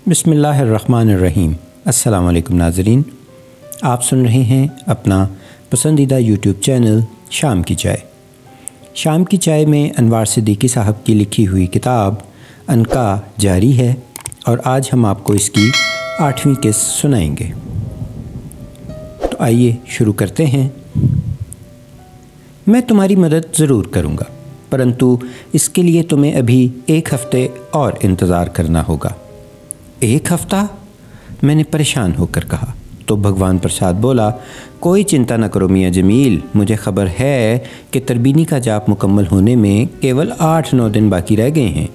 بسم اللہ الرحمن الرحیم۔ السلام علیکم ناظرین، آپ سن رہے ہیں اپنا پسندیدہ یوٹیوب چینل شام کی چائے۔ شام کی چائے میں انوار صدیقی صاحب کی لکھی ہوئی کتاب عنقا جاری ہے اور آج ہم آپ کو اس کی 8ویں قسط سنائیں گے۔ تو آئیے شروع کرتے ہیں۔ میں تمہاری مدد ضرور کروں گا، پرنتو اس کے لیے تمہیں ابھی 1 ہفتے اور انتظار کرنا ہوگا۔ 1 ہفتہ؟ میں نے پریشان ہو کر کہا۔ تو بھگوان پرساد بولا، کوئی چنتا نہ کرو میاں جمیل، مجھے خبر ہے کہ تربینی کا جاپ مکمل ہونے میں کیول 8-9 دن باقی رہ گئے ہیں،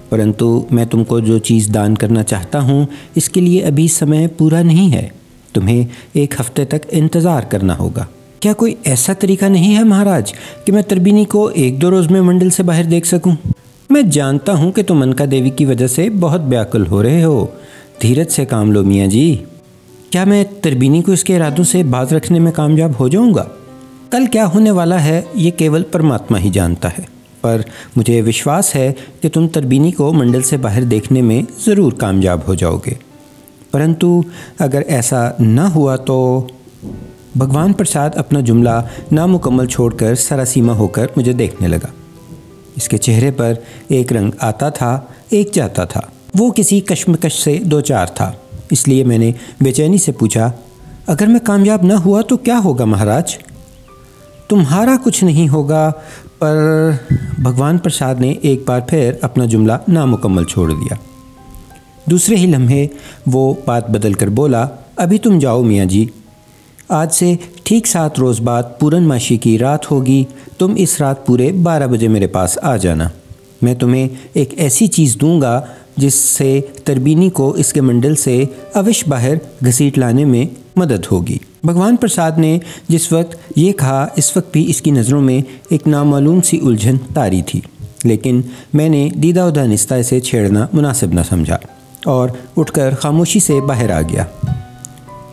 پرنتو میں تم کو جو چیز دان کرنا چاہتا ہوں اس کے لیے ابھی سمے پورا نہیں ہے، تمہیں 1 ہفتے تک انتظار کرنا ہوگا۔ کیا کوئی ایسا طریقہ نہیں ہے مہاراج کہ میں تربینی کو 1-2 روز میں منڈل سے باہر دیکھ سکوں؟ میں جانتا ہوں کہ تم عنقا دیوی کی وجہ سے بہت بیاکل ہو رہے ہو، دھیرج سے کام لو میاں جی۔ کیا میں تربینی کو اس کے ارادوں سے باز رکھنے میں کامیاب ہو جاؤں گا؟ کل کیا ہونے والا ہے یہ کیول پرماتما ہی جانتا ہے، پر مجھے وشواس ہے کہ تم تربینی کو منڈل سے باہر دیکھنے میں ضرور کامیاب ہو جاؤ گے، پرنتو اگر ایسا نہ ہوا تو… بھگوان پرساد اپنا جملہ نامکمل چھوڑ کر سراسیمہ ہو کر مجھے دیکھنے لگا۔ اس کے چہرے پر ایک رنگ آتا تھا، ایک جاتا تھا۔ وہ کسی کشمکش سے دوچار تھا، اس لیے میں نے بے چینی سے پوچھا، اگر میں کامیاب نہ ہوا تو کیا ہوگا مہاراج؟ تمہارا کچھ نہیں ہوگا، پر… بھگوان پرساد نے ایک بار پھر اپنا جملہ نامکمل چھوڑ دیا۔ دوسرے ہی لمحے وہ بات بدل کر بولا، ابھی تم جاؤ میاں جی، آج سے ٹھیک 7 روز بعد پورن ماشی کی رات ہوگی، تم اس رات پورے 12 بجے میرے پاس آ جانا۔ میں تمہیں ایک ایسی چیز دوں گا جس سے تربینی کو اس کے منڈل سے اوش باہر گھسیٹ لانے میں مدد ہوگی۔ بھگوان پرساد نے جس وقت یہ کہا اس وقت بھی اس کی نظروں میں ایک نامعلوم سی الجھن طاری تھی، لیکن میں نے دیدہ و دانستہ اسے چھیڑنا مناسب نہ سمجھا اور اٹھ کر خاموشی سے باہر آ گیا۔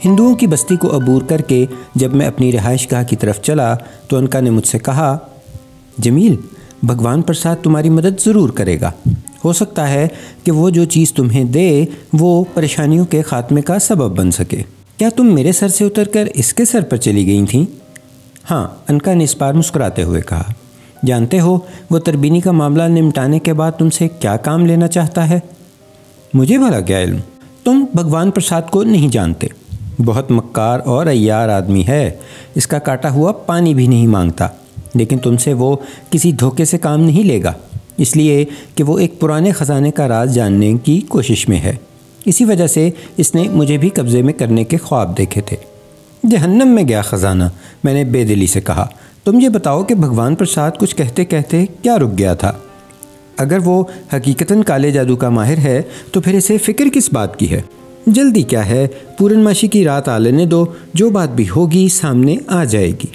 ہندوؤں کی بستی کو عبور کر کے جب میں اپنی رہائش گاہ کی طرف چلا تو عنقا نے مجھ سے کہا، جمیل، بھگوان پرساد تمہاری مدد ضرور کرے گا، ہو سکتا ہے کہ وہ جو چیز تمہیں دے وہ پریشانیوں کے خاتمے کا سبب بن سکے۔ کیا تم میرے سر سے اتر کر اس کے سر پر چلی گئی تھیں؟ ہاں، عنقا نے اس بار مسکراتے ہوئے کہا۔ جانتے ہو وہ تربینی کا معاملہ نمٹانے کے بعد تم سے کیا کام لینا چاہتا ہے؟ مجھے بھلا کیا علم، تم بھگوان پرساد کو نہیں جانتے، بہت مکار اور عیار آدمی ہے، اس کا کاٹا ہوا پانی بھی نہیں مانگتا، لیکن تم سے وہ کسی دھوکے سے کام نہیں لے گا، اس لیے کہ وہ ایک پرانے خزانے کا راز جاننے کی کوشش میں ہے۔ اسی وجہ سے اس نے مجھے بھی قبضے میں کرنے کے خواب دیکھے تھے۔ جہنم میں گیا خزانہ، میں نے بے دلی سے کہا۔ تم یہ بتاؤ کہ بھگوان پرساد کچھ کہتے کہتے کیا رک گیا تھا؟ اگر وہ حقیقتاً کالے جادو کا ماہر ہے تو پھر اسے فکر کس بات کی ہے؟ جلدی کیا ہے، پورن ماشی کی رات آ لینے دو، جو بات بھی ہوگی سامنے آ جائے گی۔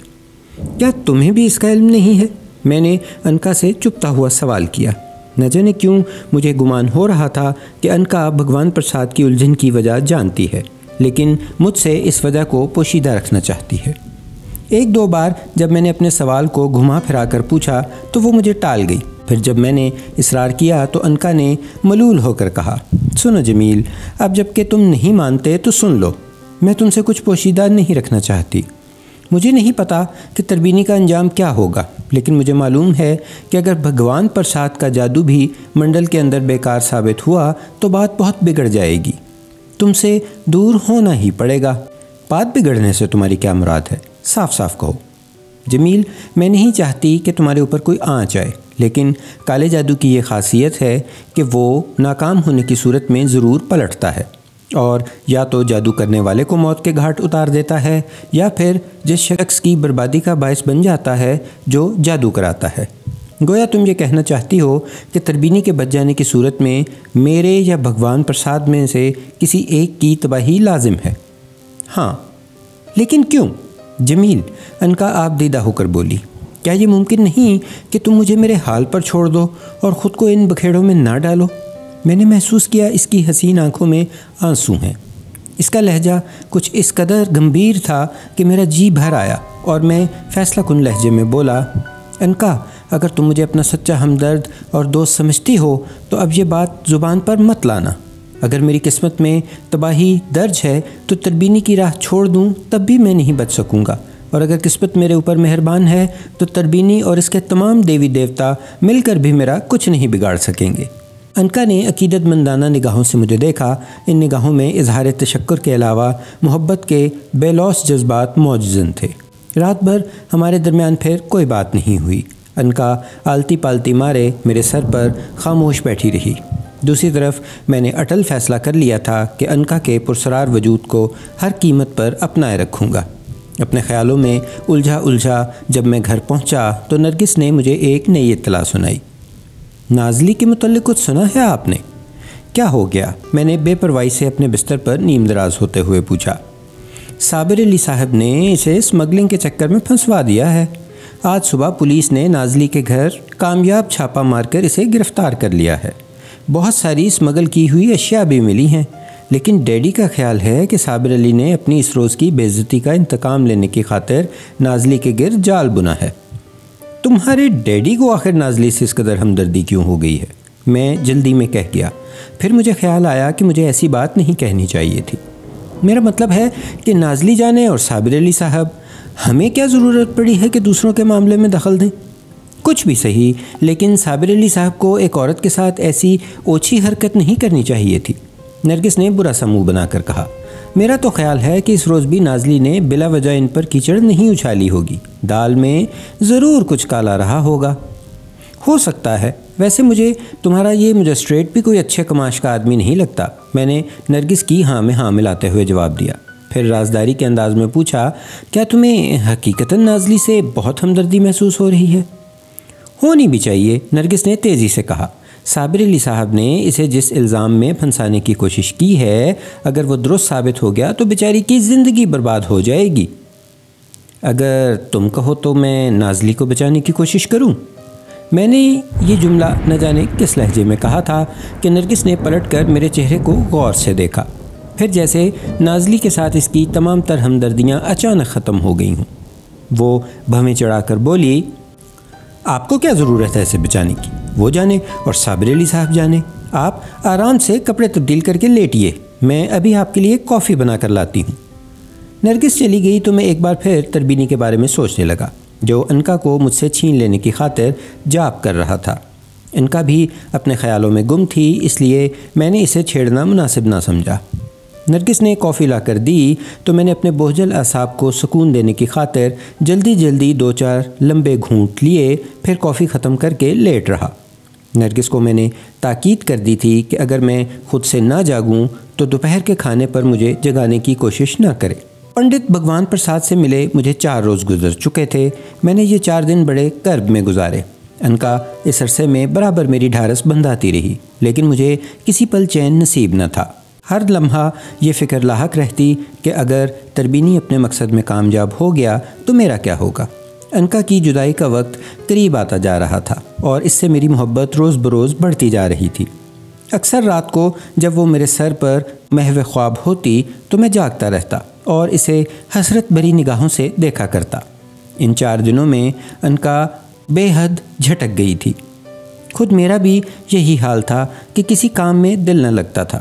کیا تمہیں بھی اس کا علم نہیں ہے؟ میں نے عنقا سے چپتا ہوا سوال کیا۔ نہ جانے کیوں مجھے گمان ہو رہا تھا کہ عنقا بھگوان پرساد کی الجھن کی وجہ جانتی ہے، لیکن مجھ سے اس وجہ کو پوشیدہ رکھنا چاہتی ہے۔ 1-2 بار جب میں نے اپنے سوال کو گھما پھرا کر پوچھا تو وہ مجھے ٹال گئی۔ پھر جب میں نے اصرار کیا تو عنقا نے ملول ہو کر کہا، سنو جمیل، اب جب کہ تم نہیں مانتے تو سن لو، میں تم سے کچھ پوشیدہ نہیں رکھنا چاہتی۔ مجھے نہیں پتا کہ تربینی کا انجام کیا ہوگا، لیکن مجھے معلوم ہے کہ اگر بھگوان پرساد کا جادو بھی منڈل کے اندر بیکار ثابت ہوا تو بات بہت بگڑ جائے گی، تم سے دور ہونا ہی پڑے گا۔ بات بگڑنے سے تمہاری کیا مراد ہے؟ صاف صاف کہو۔ جمیل، میں نہیں چاہتی کہ تمہارے اوپر کوئی آنچ آئے، لیکن کالے جادو کی یہ خاصیت ہے کہ وہ ناکام ہونے کی صورت میں ضرور پلٹتا ہے، اور یا تو جادو کرنے والے کو موت کے گھاٹ اتار دیتا ہے یا پھر جس شخص کی بربادی کا باعث بن جاتا ہے جو جادو کراتا ہے۔ گویا تم یہ کہنا چاہتی ہو کہ تربینی کے بچ جانے کی صورت میں میرے یا بھگوان پرساد میں سے کسی ایک کی تباہی لازم ہے۔ ہاں، لیکن کیوں؟ جمیل، عنقا آپ دیدہ ہو کر بولی، کیا یہ ممکن نہیں کہ تم مجھے میرے حال پر چھوڑ دو اور خود کو ان بکھیڑوں میں نہ ڈالو؟ میں نے محسوس کیا اس کی حسین آنکھوں میں آنسو ہیں۔ اس کا لہجہ کچھ اس قدر گمبھیر تھا کہ میرا جی بھر آیا اور میں فیصلہ کن لہجے میں بولا، عنقا، اگر تم مجھے اپنا سچا ہمدرد اور دوست سمجھتی ہو تو اب یہ بات زبان پر مت لانا۔ اگر میری قسمت میں تباہی درج ہے تو تربینی کی راہ چھوڑ دوں تب بھی میں نہیں بچ سکوں گا، اور اگر قسمت میرے اوپر مہربان ہے تو تربینی اور اس کے تمام دیوی دیوتا مل کر بھی میرا کچھ نہیں بگاڑ سکیں گے۔ انکا نے عقیدت مندانہ نگاہوں سے مجھے دیکھا۔ ان نگاہوں میں اظہار تشکر کے علاوہ محبت کے بے لوث جذبات موجزن تھے۔ رات بھر ہمارے درمیان پھر کوئی بات نہیں ہوئی۔ انکا آلتی پالتی مارے میرے سر پر خاموش بیٹھی رہی۔ دوسری طرف میں نے اٹل فیصلہ کر لیا تھا کہ انکا کے پرسرار وجود کو ہر قیمت پر اپنائے رکھوں گا۔ اپنے خیالوں میں الجھا جب میں گھر پہنچا تو نرگس نے مجھے ایک نئی اطلاع سنائی۔ نازلی کے متعلق کچھ سنا ہے آپ نے؟ کیا ہو گیا؟ میں نے بے پرواہی سے اپنے بستر پر نیم دراز ہوتے ہوئے پوچھا۔ صابر علی صاحب نے اسے اسمگلنگ کے چکر میں پھنسوا دیا ہے۔ آج صبح پولیس نے نازلی کے گھر کامیاب چھاپہ مار کر اسے گرفتار کر لیا ہے۔ بہت ساری اسمگل کی ہوئی اشیاء بھی ملی ہیں، لیکن ڈیڈی کا خیال ہے کہ صابر علی نے اپنی اس روز کی بے عزتی کا انتقام لینے کی خاطر نازلی کے گرد جال بنا ہے۔ تمہارے ڈیڈی کو آخر نازلی سے اس قدر ہمدردی کیوں ہو گئی ہے؟ میں جلدی میں کہہ گیا۔ پھر مجھے خیال آیا کہ مجھے ایسی بات نہیں کہنی چاہیے تھی۔ میرا مطلب ہے کہ نازلی جانے اور صابر علی صاحب، ہمیں کیا ضرورت پڑی ہے کہ دوسروں کے معاملے میں دخل دیں؟ کچھ بھی صحیح، لیکن صابر علی صاحب کو ایک عورت کے ساتھ ایسی اوچھی حرکت نہیں کرنی چاہیے تھی۔ نرگس نے برا سا منہ بنا کر کہا۔ میرا تو خیال ہے کہ اس روز بھی نازلی نے بلا وجہ ان پر کیچڑ نہیں اچھالی ہوگی۔ دال میں ضرور کچھ کالا رہا ہوگا۔ ہو سکتا ہے، ویسے مجھے تمہارا یہ مجسٹریٹ بھی کوئی اچھے کماش کا آدمی نہیں لگتا، میں نے نرگس کی ہاں میں ہاں ملاتے ہوئے جواب دیا۔ پھر رازداری کے انداز میں پوچھا، کیا تمہیں حقیقتاً نازلی سے بہت ہمدردی محسوس ہو رہی ہے؟ ہونی بھی چاہیے، نرگس نے تیزی سے کہا۔ صابر علی صاحب نے اسے جس الزام میں پھنسانے کی کوشش کی ہے، اگر وہ درست ثابت ہو گیا تو بیچاری کی زندگی برباد ہو جائے گی۔ اگر تم کہو تو میں نازلی کو بچانے کی کوشش کروں۔ میں نے یہ جملہ نہ جانے کس لہجے میں کہا تھا کہ نرگس نے پلٹ کر میرے چہرے کو غور سے دیکھا، پھر جیسے نازلی کے ساتھ اس کی تمام تر ہمدردیاں اچانک ختم ہو گئی ہوں۔ وہ بھویں چڑھا کر بولی، آپ کو کیا ضرورت ہے اسے بچانے کی؟ وہ جانے اور صابر علی صاحب جانے۔ آپ آرام سے کپڑے تبدیل کر کے لیٹیے، میں ابھی آپ کے لیے کافی بنا کر لاتی ہوں۔ نرگس چلی گئی تو میں ایک بار پھر تربینی کے بارے میں سوچنے لگا، جو انکا کو مجھ سے چھین لینے کی خاطر جاپ کر رہا تھا۔ انکا بھی اپنے خیالوں میں گم تھی، اس لیے میں نے اسے چھیڑنا مناسب نہ سمجھا۔ نرگس نے کافی لا کر دی تو میں نے اپنے بوجھل اعصاب کو سکون دینے کی خاطر جلدی 2-4 لمبے گھونٹ لیے، پھر کافی ختم کر کے لیٹ رہا۔ نرگس کو میں نے تاکید کر دی تھی کہ اگر میں خود سے نہ جاگوں تو دوپہر کے کھانے پر مجھے جگانے کی کوشش نہ کرے۔ پنڈت بھگوان پرساد سے ملے مجھے 4 روز گزر چکے تھے۔ میں نے یہ 4 دن بڑے کرب میں گزارے۔ انکا اس عرصے میں برابر میری ڈھارس بندھاتی رہی، لیکن مجھے کسی پل چین نصیب نہ تھا۔ ہر لمحہ یہ فکر لاحق رہتی کہ اگر تربینی اپنے مقصد میں کامیاب ہو گیا تو میرا کیا ہوگا۔ انکا کی جدائی کا وقت قریب آتا جا رہا تھا اور اس سے میری محبت روز بروز بڑھتی جا رہی تھی۔ اکثر رات کو جب وہ میرے سر پر محو خواب ہوتی تو میں جاگتا رہتا اور اسے حسرت بھری نگاہوں سے دیکھا کرتا۔ ان 4 دنوں میں انکا بے حد جھٹک گئی تھی۔ خود میرا بھی یہی حال تھا کہ کسی کام میں دل نہ لگتا تھا،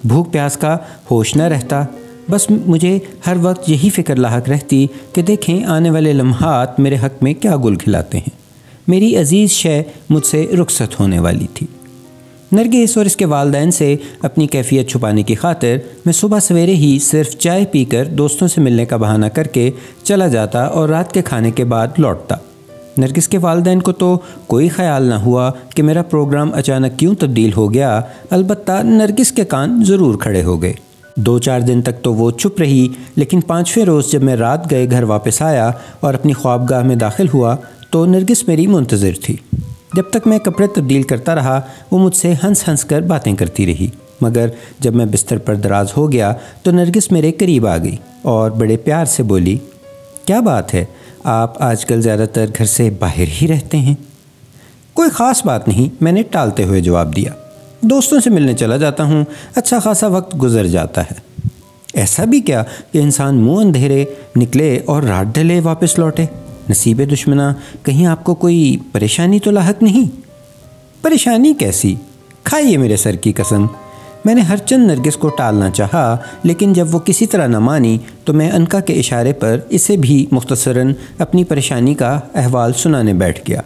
بھوک پیاس کا ہوش نہ رہتا۔ بس مجھے ہر وقت یہی فکر لاحق رہتی کہ دیکھیں آنے والے لمحات میرے حق میں کیا گل کھلاتے ہیں۔ میری عزیز شے مجھ سے رخصت ہونے والی تھی۔ نرگس اور اس کے والدین سے اپنی کیفیت چھپانے کی خاطر میں صبح سویرے ہی صرف چائے پی کر دوستوں سے ملنے کا بہانہ کر کے چلا جاتا اور رات کے کھانے کے بعد لوٹتا۔ نرگس کے والدین کو تو کوئی خیال نہ ہوا کہ میرا پروگرام اچانک کیوں تبدیل ہو گیا، البتہ نرگس کے کان ضرور کھڑے ہو گئے۔ 2-4 دن تک تو وہ چپ رہی، لیکن 5ویں روز جب میں رات گئے گھر واپس آیا اور اپنی خوابگاہ میں داخل ہوا تو نرگس میری منتظر تھی۔ جب تک میں کپڑے تبدیل کرتا رہا وہ مجھ سے ہنس کر باتیں کرتی رہی، مگر جب میں بستر پر دراز ہو گیا تو نرگس میرے قریب آ گئی اور بڑے پیار سے بولی، کیا بات ہے، آپ آج کل زیادہ تر گھر سے باہر ہی رہتے ہیں؟ کوئی خاص بات نہیں، میں نے ٹالتے ہوئے جواب دیا، دوستوں سے ملنے چلا جاتا ہوں، اچھا خاصا وقت گزر جاتا ہے۔ ایسا بھی کیا کہ انسان منہ اندھیرے نکلے اور رات ڈھلے واپس لوٹے؟ نصیب دشمنا، کہیں آپ کو کوئی پریشانی تو لاحق نہیں؟ پریشانی کیسی؟ کھائیے میرے سر کی قسم، میں نے ہر چند نرگس کو ٹالنا چاہا، لیکن جب وہ کسی طرح نہ مانی تو میں انکا کے اشارے پر اسے بھی مختصراً اپنی پریشانی کا احوال سنانے بیٹھ گیا۔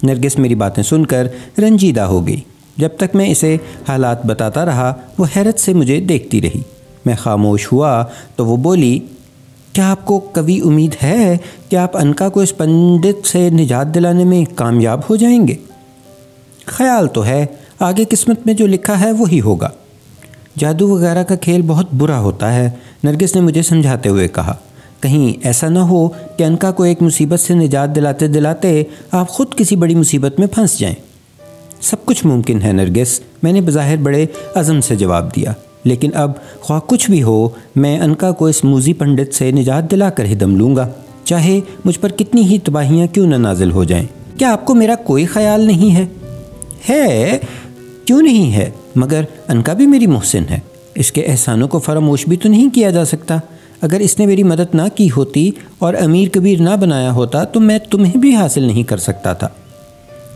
نرگس میری باتیں سن کر رنجیدہ ہو گئی۔ جب تک میں اسے حالات بتاتا رہا وہ حیرت سے مجھے دیکھتی رہی۔ میں خاموش ہوا تو وہ بولی، کیا آپ کو کبھی امید ہے کہ آپ انکا کو اس پنڈت سے نجات دلانے میں کامیاب ہو جائیں گے؟ خیال تو ہے، آگے قسمت میں جو لکھا ہے وہی ہوگا۔ جادو وغیرہ کا کھیل بہت برا ہوتا ہے، نرگس نے مجھے سمجھاتے ہوئے کہا۔ کہیں ایسا نہ ہو کہ انکا کو ایک مصیبت سے نجات دلاتے دلاتے آپ خود کسی بڑی مصیبت میں پھنس جائیں۔ سب کچھ ممکن ہے نرگس، میں نے بظاہر بڑے عزم سے جواب دیا، لیکن اب خواہ کچھ بھی ہو میں انکا کو اس موذی پنڈت سے نجات دلا کر ہی دم لوں گا، چاہے مجھ پر کتنی ہی تباہیاں کیوں نہ نازل ہو جائیں۔ کیا آپ کو میرا کوئی خیال نہیں ہے؟ ہے، کیوں نہیں ہے، مگر انکا بھی میری محسن ہے، اس کے احسانوں کو فراموش بھی تو نہیں کیا جا سکتا۔ اگر اس نے میری مدد نہ کی ہوتی اور امیر کبیر نہ بنایا ہوتا تو میں تمہیں بھی حاصل نہیں کر سکتا تھا،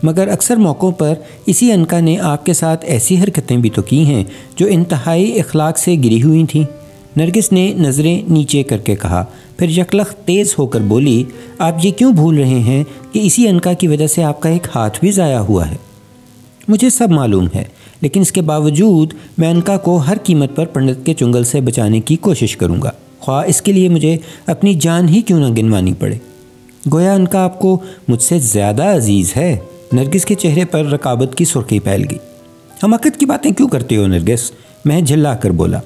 مگر اکثر موقعوں پر اسی انکا نے آپ کے ساتھ ایسی حرکتیں بھی تو کی ہیں جو انتہائی اخلاق سے گری ہوئی تھیں۔ نرگس نے نظریں نیچے کر کے کہا، پھر یکلخت تیز ہو کر بولی، آپ یہ کیوں بھول رہے ہیں کہ اسی انکا کی وجہ سے آپ کا ایک ہاتھ بھی ضائع ہوا ہے؟ مجھے سب معلوم ہے، لیکن اس کے باوجود میں انکا کو ہر قیمت پر پنڈت کے چنگل سے بچانے کی کوشش کروں گا، خواہ اس کے لیے مجھے اپنی جان ہی کیوں نہ گنوانی پڑے۔ گویا انکا آپ کو مجھ سے زیادہ عزیز ہے۔ نرگس کے چہرے پر رقابت کی سرخی پھیل گئی۔ حماقت کی باتیں کیوں کرتے ہو نرگس؟ میں جھلا کر بولا،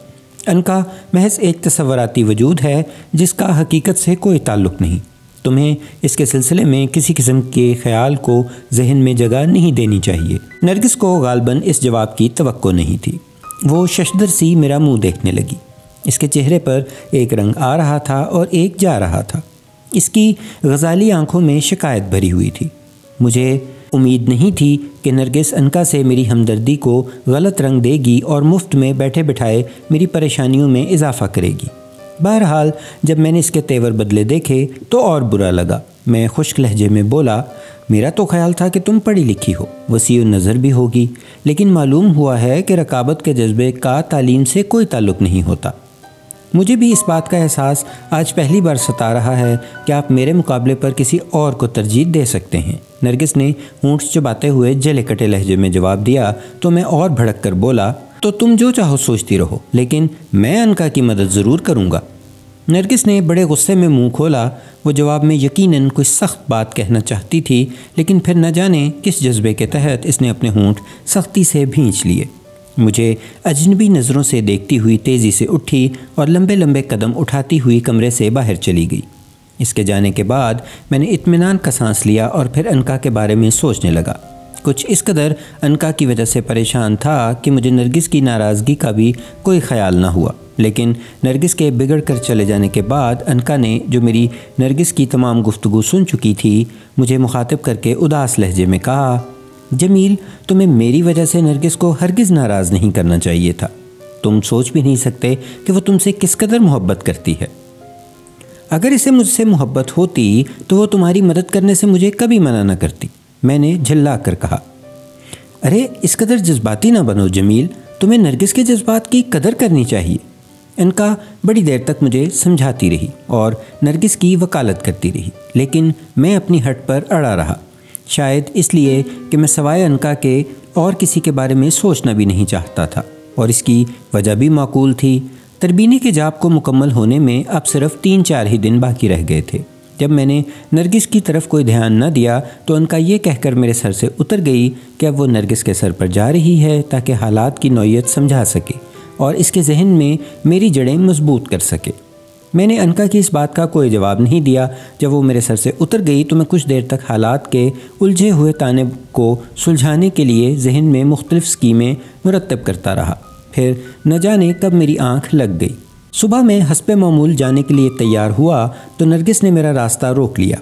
انکا محض ایک تصوراتی وجود ہے جس کا حقیقت سے کوئی تعلق نہیں۔ تمہیں اس کے سلسلے میں کسی قسم کے خیال کو ذہن میں جگہ نہیں دینی چاہیے۔ نرگس کو غالباً اس جواب کی توقع نہیں تھی۔ وہ ششدر سی میرا منہ دیکھنے لگی۔ اس کے چہرے پر ایک رنگ آ رہا تھا اور ایک جا رہا تھا۔ اس کی غزالی آنکھوں میں شکایت بھری ہوئی تھی۔ مجھے امید نہیں تھی کہ نرگس انکا سے میری ہمدردی کو غلط رنگ دے گی اور مفت میں بیٹھے بٹھائے میری پریشانیوں میں اضافہ کرے گی۔ بہرحال جب میں نے اس کے تیور بدلے دیکھے تو اور برا لگا۔ میں خشک لہجے میں بولا، میرا تو خیال تھا کہ تم پڑھی لکھی ہو، وسیع النظر بھی ہوگی، لیکن معلوم ہوا ہے کہ رقابت کے جذبے کا تعلیم سے کوئی تعلق نہیں ہوتا۔ مجھے بھی اس بات کا احساس آج پہلی بار ستا رہا ہے کہ آپ میرے مقابلے پر کسی اور کو ترجیح دے سکتے ہیں۔ نرگس نے ہونٹ چباتے ہوئے جلے کٹے لہجے میں جواب دیا تو میں اور بھڑک کر بولا، تو تم جو چاہو سوچتی رہو، لیکن میں انکا کی مدد ضرور کروں گا۔ نرگس نے بڑے غصے میں منہ کھولا۔ وہ جواب میں یقیناً کوئی سخت بات کہنا چاہتی تھی، لیکن پھر نہ جانے کس جذبے کے تحت اس نے اپنے ہونٹ سختی سے بھینچ لیے۔ مجھے اجنبی نظروں سے دیکھتی ہوئی تیزی سے اٹھی اور لمبے لمبے قدم اٹھاتی ہوئی کمرے سے باہر چلی گئی۔ اس کے جانے کے بعد میں نے اطمینان کا سانس لیا اور پھر انکا کے بارے میں سوچنے لگا۔ کچھ اس قدر انکا کی وجہ سے پریشان تھا کہ مجھے نرگس کی ناراضگی کا بھی کوئی خیال نہ ہوا، لیکن نرگس کے بگڑ کر چلے جانے کے بعد انکا نے جو میری نرگس کی تمام گفتگو سن چکی تھی مجھے مخاطب کر کے اداس لہجے میں کہا، جمیل، تمہیں میری وجہ سے نرگس کو ہرگز ناراض نہیں کرنا چاہیے تھا۔ تم سوچ بھی نہیں سکتے کہ وہ تم سے کس قدر محبت کرتی ہے۔ اگر اسے مجھ سے محبت ہوتی تو وہ تمہاری مدد کرنے سے مجھے کبھی منع نہ کرتی، میں نے جھلا کر کہا۔ ارے اس قدر جذباتی نہ بنو جمیل، تمہیں نرگس کے جذبات کی قدر کرنی چاہیے۔ انکا بڑی دیر تک مجھے سمجھاتی رہی اور نرگس کی وکالت کرتی رہی، لیکن میں اپنی ہٹ پر اڑا رہا، شاید اس لیے کہ میں سوائے انکا کے اور کسی کے بارے میں سوچنا بھی نہیں چاہتا تھا، اور اس کی وجہ بھی معقول تھی۔ تربینے کے جاب کو مکمل ہونے میں اب صرف 3-4 ہی دن باقی رہ گئے تھے۔ جب میں نے نرگس کی طرف کوئی دھیان نہ دیا تو انکا یہ کہہ کر میرے سر سے اتر گئی کہ اب وہ نرگس کے سر پر جا رہی ہے تاکہ حالات کی نوعیت سمجھا سکے اور اس کے ذہن میں میری جڑیں مضبوط کر سکے۔ میں نے انکا کی اس بات کا کوئی جواب نہیں دیا۔ جب وہ میرے سر سے اتر گئی تو میں کچھ دیر تک حالات کے الجھے ہوئے تانے کو سلجھانے کے لیے ذہن میں مختلف اسکیمیں مرتب کرتا رہا، پھر نہ جانے کب میری آنکھ لگ گئی۔ صبح میں حسب معمول جانے کے لیے تیار ہوا تو نرگس نے میرا راستہ روک لیا۔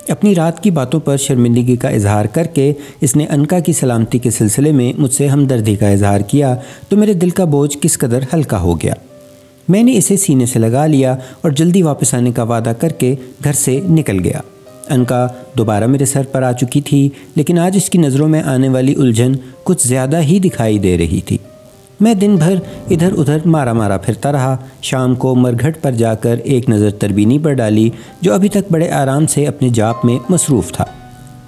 اپنی رات کی باتوں پر شرمندگی کا اظہار کر کے اس نے انکا کی سلامتی کے سلسلے میں مجھ سے ہمدردی کا اظہار کیا تو میرے دل کا بوجھ کس قدر ہلکا ہو گیا۔ میں نے اسے سینے سے لگا لیا اور جلدی واپس آنے کا وعدہ کر کے گھر سے نکل گیا۔ انکا دوبارہ میرے سر پر آ چکی تھی، لیکن آج اس کی نظروں میں آنے والی الجھن کچھ زیادہ ہی دکھائی دے رہی تھی۔ میں دن بھر ادھر ادھر مارا مارا پھرتا رہا۔ شام کو مرگھٹ پر جا کر ایک نظر تربینی پر ڈالی جو ابھی تک بڑے آرام سے اپنے جاپ میں مصروف تھا۔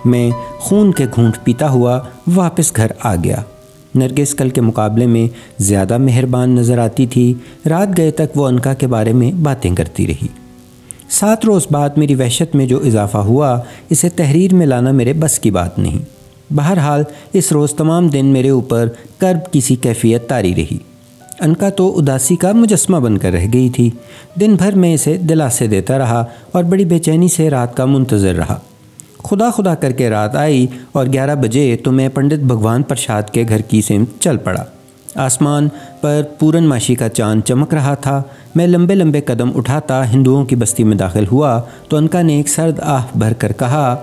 میں خون کے گھونٹ پیتا ہوا واپس گھر آ گیا۔ نرگس کل کے مقابلے میں زیادہ مہربان نظر آتی تھی۔ رات گئے تک وہ انکا کے بارے میں باتیں کرتی رہی۔ 7 روز بعد میری وحشت میں جو اضافہ ہوا اسے تحریر میں لانا میرے بس کی بات نہیں۔ بہرحال اس روز تمام دن میرے اوپر کرب کی سی کیفیت طاری رہی۔ انکا تو اداسی کا مجسمہ بن کر رہ گئی تھی۔ دن بھر میں اسے دلاسے دیتا رہا اور بڑی بے چینی سے رات کا منتظر رہا۔ خدا خدا کر کے رات آئی اور 11 بجے تو میں پنڈت بھگوان پرساد کے گھر کی سمت چل پڑا۔ آسمان پر پورن ماشی کا چاند چمک رہا تھا۔ میں لمبے لمبے قدم اٹھاتا ہندوؤں کی بستی میں داخل ہوا تو انکا نے ایک سرد آہ بھر کر کہا،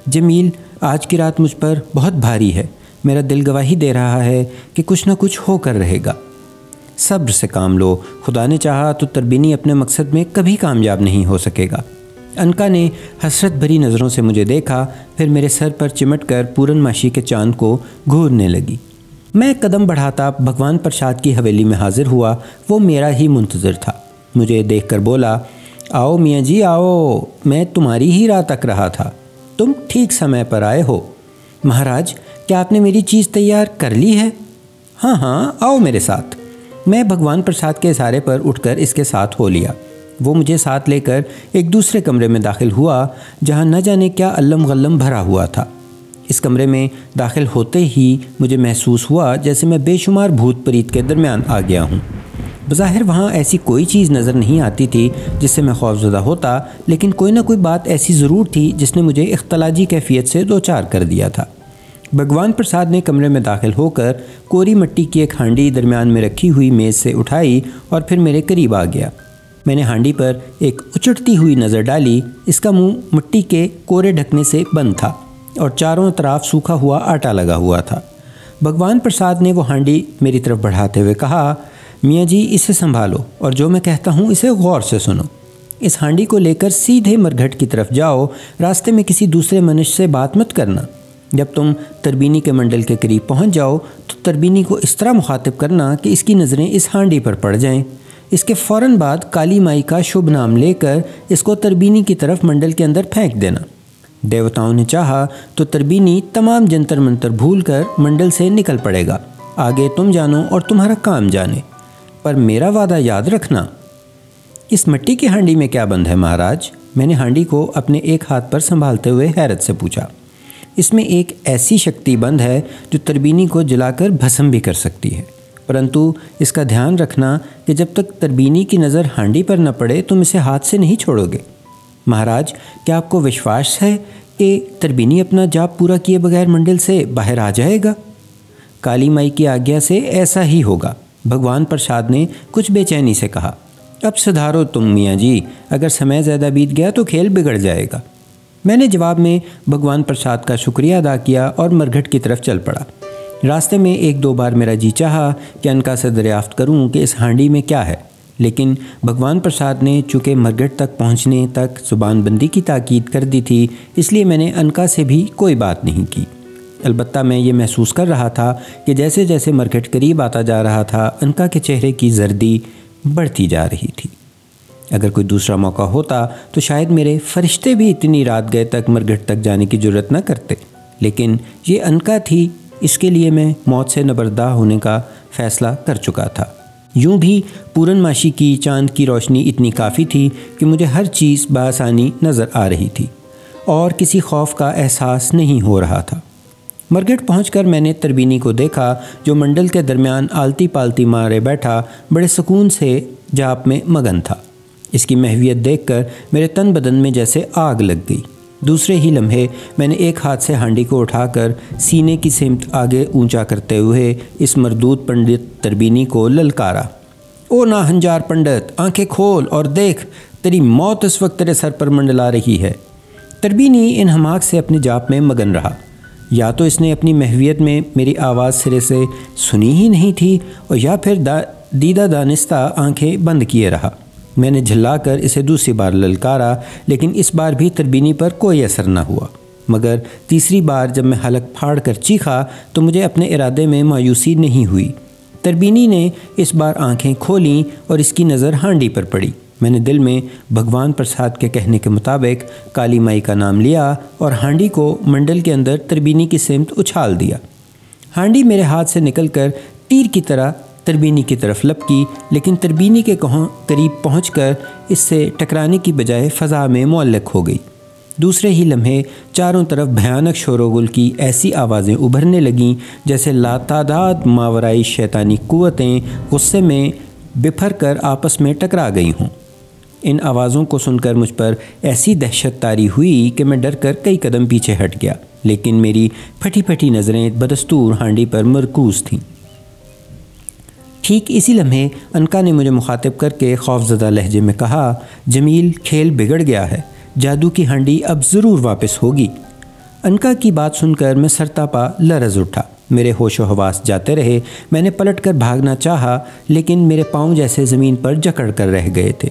جمیل آج کی رات مجھ پر بہت بھاری ہے۔ میرا دل گواہی دے رہا ہے کہ کچھ نہ کچھ ہو کر رہے گا۔ صبر سے کام لو، خدا نے چاہا تو تربینی اپنے مقصد میں کبھی کامیاب نہیں ہو سکے گا۔ انکا نے حسرت بھری نظروں سے مجھے دیکھا، پھر میرے سر پر چمٹ کر پورن ماشی کے چاند کو گھورنے لگی۔ میں قدم بڑھاتا بھگوان پرساد کی حویلی میں حاضر ہوا۔ وہ میرا ہی منتظر تھا۔ مجھے دیکھ کر بولا، آؤ میاں جی آؤ، میں تمہاری ہی راہ تک رہا تھا۔ تم ٹھیک سمے پر آئے ہو۔ مہاراج کیا آپ نے میری چیز تیار کر لی ہے؟ ہاں ہاں آؤ میرے ساتھ۔ میں بھگوان پرساد کے اشارے پر اٹھ کر اس کے ساتھ ہو لیا۔ وہ مجھے ساتھ لے کر ایک دوسرے کمرے میں داخل ہوا جہاں نہ جانے کیا علم غلم بھرا ہوا تھا۔ اس کمرے میں داخل ہوتے ہی مجھے محسوس ہوا جیسے میں بے شمار بھوت پریت کے درمیان آ گیا ہوں۔ بظاہر وہاں ایسی کوئی چیز نظر نہیں آتی تھی جس سے میں خوفزدہ ہوتا، لیکن کوئی نہ کوئی بات ایسی ضرور تھی جس نے مجھے اختلاجی کیفیت سے دوچار کر دیا تھا۔ بھگوان پرساد نے کمرے میں داخل ہو کر کوری مٹی کی ایک ہانڈی درمیان میں رکھی ہوئی میز سے اٹھائی اور پھر میرے قریب آ گیا۔ میں نے ہانڈی پر ایک اچڑتی ہوئی نظر ڈالی۔ اس کا منہ مٹی کے کورے ڈھکنے سے بند تھا اور چاروں طرف سوکھا ہوا آٹا لگا ہوا تھا۔ بھگوان پرساد نے وہ ہانڈی میری طرف بڑھاتے ہوئے کہا، میاں جی اسے سنبھالو اور جو میں کہتا ہوں اسے غور سے سنو۔ اس ہانڈی کو لے کر سیدھے مرگھٹ کی طرف جاؤ، راستے میں کسی دوسرے منش سے بات مت کرنا۔ جب تم تربینی کے منڈل کے قریب پہنچ جاؤ تو تربینی کو اس طرح مخاطب کرنا کہ اس کی نظریں اس ہانڈی پر پڑ جائیں۔ اس کے فوراً بعد کالی مائی کا شبھ نام لے کر اس کو تربینی کی طرف منڈل کے اندر پھینک دینا۔ دیوتاؤں نے چاہا تو تربینی تمام جنتر منتر بھول کر منڈل سے نکل پڑے گا۔ آگے تم جانو اور تمہارا کام جانے، پر میرا وعدہ یاد رکھنا۔ اس مٹی کی ہانڈی میں کیا بند ہے مہاراج؟ میں نے ہانڈی کو اپنے ایک ہاتھ پر سنبھالتے ہوئے حیرت سے پوچھا۔ اس میں ایک ایسی شکتی بند ہے جو تربینی کو جلا کر بھسم بھی کر سکتی ہے، پرنتو اس کا دھیان رکھنا کہ جب تک تربینی کی نظر ہانڈی پر نہ پڑے تم اسے ہاتھ سے نہیں چھوڑو گے۔ مہاراج کیا آپ کو وشواس ہے کہ تربینی اپنا جاپ پورا کیے بغیر منڈل سے باہر آ جائے گا؟ کالی مائی کی آگیا سے ایسا ہی ہوگا، بھگوان پرساد نے کچھ بے چینی سے کہا۔ اب سدھارو تم میاں جی، اگر سمے زیادہ بیت گیا تو کھیل بگڑ جائے گا۔ میں نے جواب میں بھگوان پرساد کا شکریہ ادا کیا اور مرگھٹ کی طرف چل پڑا۔ راستے میں 1-2 بار میرا جی چاہا کہ انکا سے دریافت کروں کہ اس ہانڈی میں کیا ہے، لیکن بھگوان پرساد نے چونکہ مرگھٹ تک پہنچنے تک زبان بندی کی تاکید کر دی تھی، اس لیے میں نے انکا سے بھی کوئی بات نہیں کی۔ البتہ میں یہ محسوس کر رہا تھا کہ جیسے جیسے مرگھٹ قریب آتا جا رہا تھا انکا کے چہرے کی زردی بڑھتی جا رہی تھی۔ اگر کوئی دوسرا موقع ہوتا تو شاید میرے فرشتے بھی اتنی رات گئے تک مرگھٹ تک جانے کی جرت نہ کرتے، لیکن یہ انکا تھی، اس کے لیے میں موت سے نبردہ ہونے کا فیصلہ کر چکا تھا۔ یوں بھی پورن ماشی کی چاند کی روشنی اتنی کافی تھی کہ مجھے ہر چیز بآسانی نظر آ رہی تھی اور کسی خوف کا احساس نہیں ہو رہا تھا۔ مرگھٹ پہنچ کر میں نے تربینی کو دیکھا جو منڈل کے درمیان آلتی پالتی مارے بیٹھا بڑے سکون سے جاپ میں مگن تھا۔ اس کی محویت دیکھ کر میرے تن بدن میں جیسے آگ لگ گئی۔ دوسرے ہی لمحے میں نے ایک ہاتھ سے ہانڈی کو اٹھا کر سینے کی سمت آگے اونچا کرتے ہوئے اس مردود پنڈت تربینی کو للکارا، او ناہنجار پنڈت، آنکھیں کھول اور دیکھ، تیری موت اس وقت تیرے سر پر منڈلا رہی ہے۔ تربینی ان ہماک سے اپنے جاپ میں مگن رہا۔ یا تو اس نے اپنی محویت میں میری آواز سرے سے سنی ہی نہیں تھی اور یا پھر دیدہ دانستہ آنکھیں بند کیے رہا۔ میں نے جھلا کر اسے دوسری بار للکارا، لیکن اس بار بھی تربینی پر کوئی اثر نہ ہوا، مگر تیسری بار جب میں حلق پھاڑ کر چیخا تو مجھے اپنے ارادے میں مایوسی نہیں ہوئی۔ تربینی نے اس بار آنکھیں کھولیں اور اس کی نظر ہانڈی پر پڑی۔ میں نے دل میں بھگوان پرساد کے کہنے کے مطابق کالی مائی کا نام لیا اور ہانڈی کو منڈل کے اندر تربینی کی سمت اچھال دیا۔ ہانڈی میرے ہاتھ سے نکل کر تیر کی طرح تربینی کی طرف لپکی، لیکن تربینی کے قریب پہنچ کر اس سے ٹکرانے کی بجائے فضا میں معلق ہو گئی۔ دوسرے ہی لمحے چاروں طرف بھیانک شور و غل کی ایسی آوازیں ابھرنے لگیں جیسے لاتعداد ماورائی شیطانی قوتیں غصے میں بپھر کر آپس میں ٹکرا گئی ہوں۔ ان آوازوں کو سن کر مجھ پر ایسی دہشت طاری ہوئی کہ میں ڈر کر کئی قدم پیچھے ہٹ گیا، لیکن میری پھٹی پھٹی نظریں بدستور ہانڈی پر مرکوز تھیں۔ ٹھیک اسی لمحے انکا نے مجھے مخاطب کر کے خوفزدہ لہجے میں کہا، جمیل کھیل بگڑ گیا ہے، جادو کی ہانڈی اب ضرور واپس ہوگی۔ انکا کی بات سن کر میں سرتاپا لرز اٹھا، میرے ہوش و حواس جاتے رہے۔ میں نے پلٹ کر بھاگنا چاہا، لیکن میرے پاؤں جیسے زمین پر جکڑ کر رہ گئے تھے۔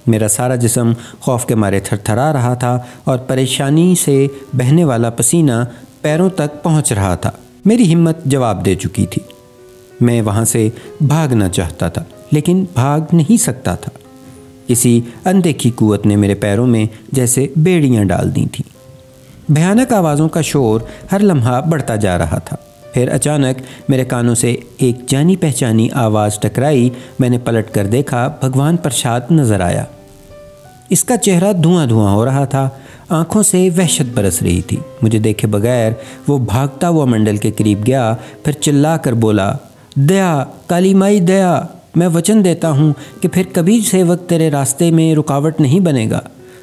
میرا سارا جسم خوف کے مارے تھر تھرا رہا تھا اور پریشانی سے بہنے والا پسینہ پیروں تک پہنچ رہا تھا۔ میری ہمت جواب دے چکی تھی۔ میں وہاں سے بھاگنا چاہتا تھا، لیکن بھاگ نہیں سکتا تھا۔ کسی اندیکھی قوت نے میرے پیروں میں جیسے بیڑیاں ڈال دی تھیں۔ بھیانک آوازوں کا شور ہر لمحہ بڑھتا جا رہا تھا۔ پھر اچانک میرے کانوں سے ایک جانی پہچانی آواز ٹکرائی۔ میں نے پلٹ کر دیکھا، بھگوان پرساد نظر آیا۔ اس کا چہرہ دھواں دھواں ہو رہا تھا، آنکھوں سے وحشت برس رہی تھی۔ مجھے دیکھے بغیر وہ بھاگتا ہوا منڈل کے قریب گیا، پھر چلا کر بولا، دیا، کالی مائی دیا، میں وچن دیتا ہوں کہ پھر کبھی سے وقت تیرے راستے میں رکاوٹ نہیں بنے گا،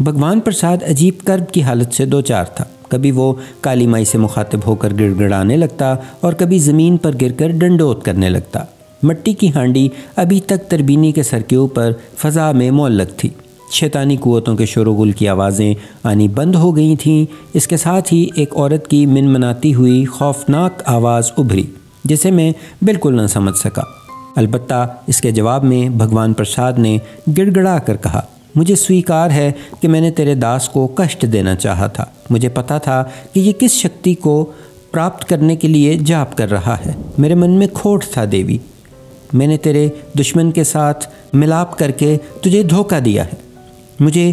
بھگوان پرساد عجیب کرب کی حالت سے دوچار تھا۔ کبھی وہ کالی مائی سے مخاطب ہو کر گڑ گڑانے لگتا اور کبھی زمین پر گر کر ڈنڈوت کرنے لگتا۔ مٹی کی ہانڈی ابھی تک تربینی کے سر کے اوپر فضا میں معلق تھی۔ شیطانی قوتوں کے شور و غل کی آوازیں آنی بند ہو گئی تھیں۔ اس کے ساتھ ہی ایک عورت کی منمناتی ہوئی خوفناک آواز ابھری، جسے میں بالکل نہ سمجھ سکا۔ البتہ اس کے جواب میں بھگوان پرساد نے گڑ گڑا کر کہا، مجھے سویکار ہے کہ میں نے تیرے داس کو کشٹ دینا چاہا تھا۔ مجھے پتا تھا کہ یہ کس شکتی کو پراپت کرنے کے لیے جاپ کر رہا ہے۔ میرے من میں کھوٹ تھا دیوی، میں نے تیرے دشمن کے ساتھ ملاپ کر کے تجھے دھوکہ دیا ہے، مجھے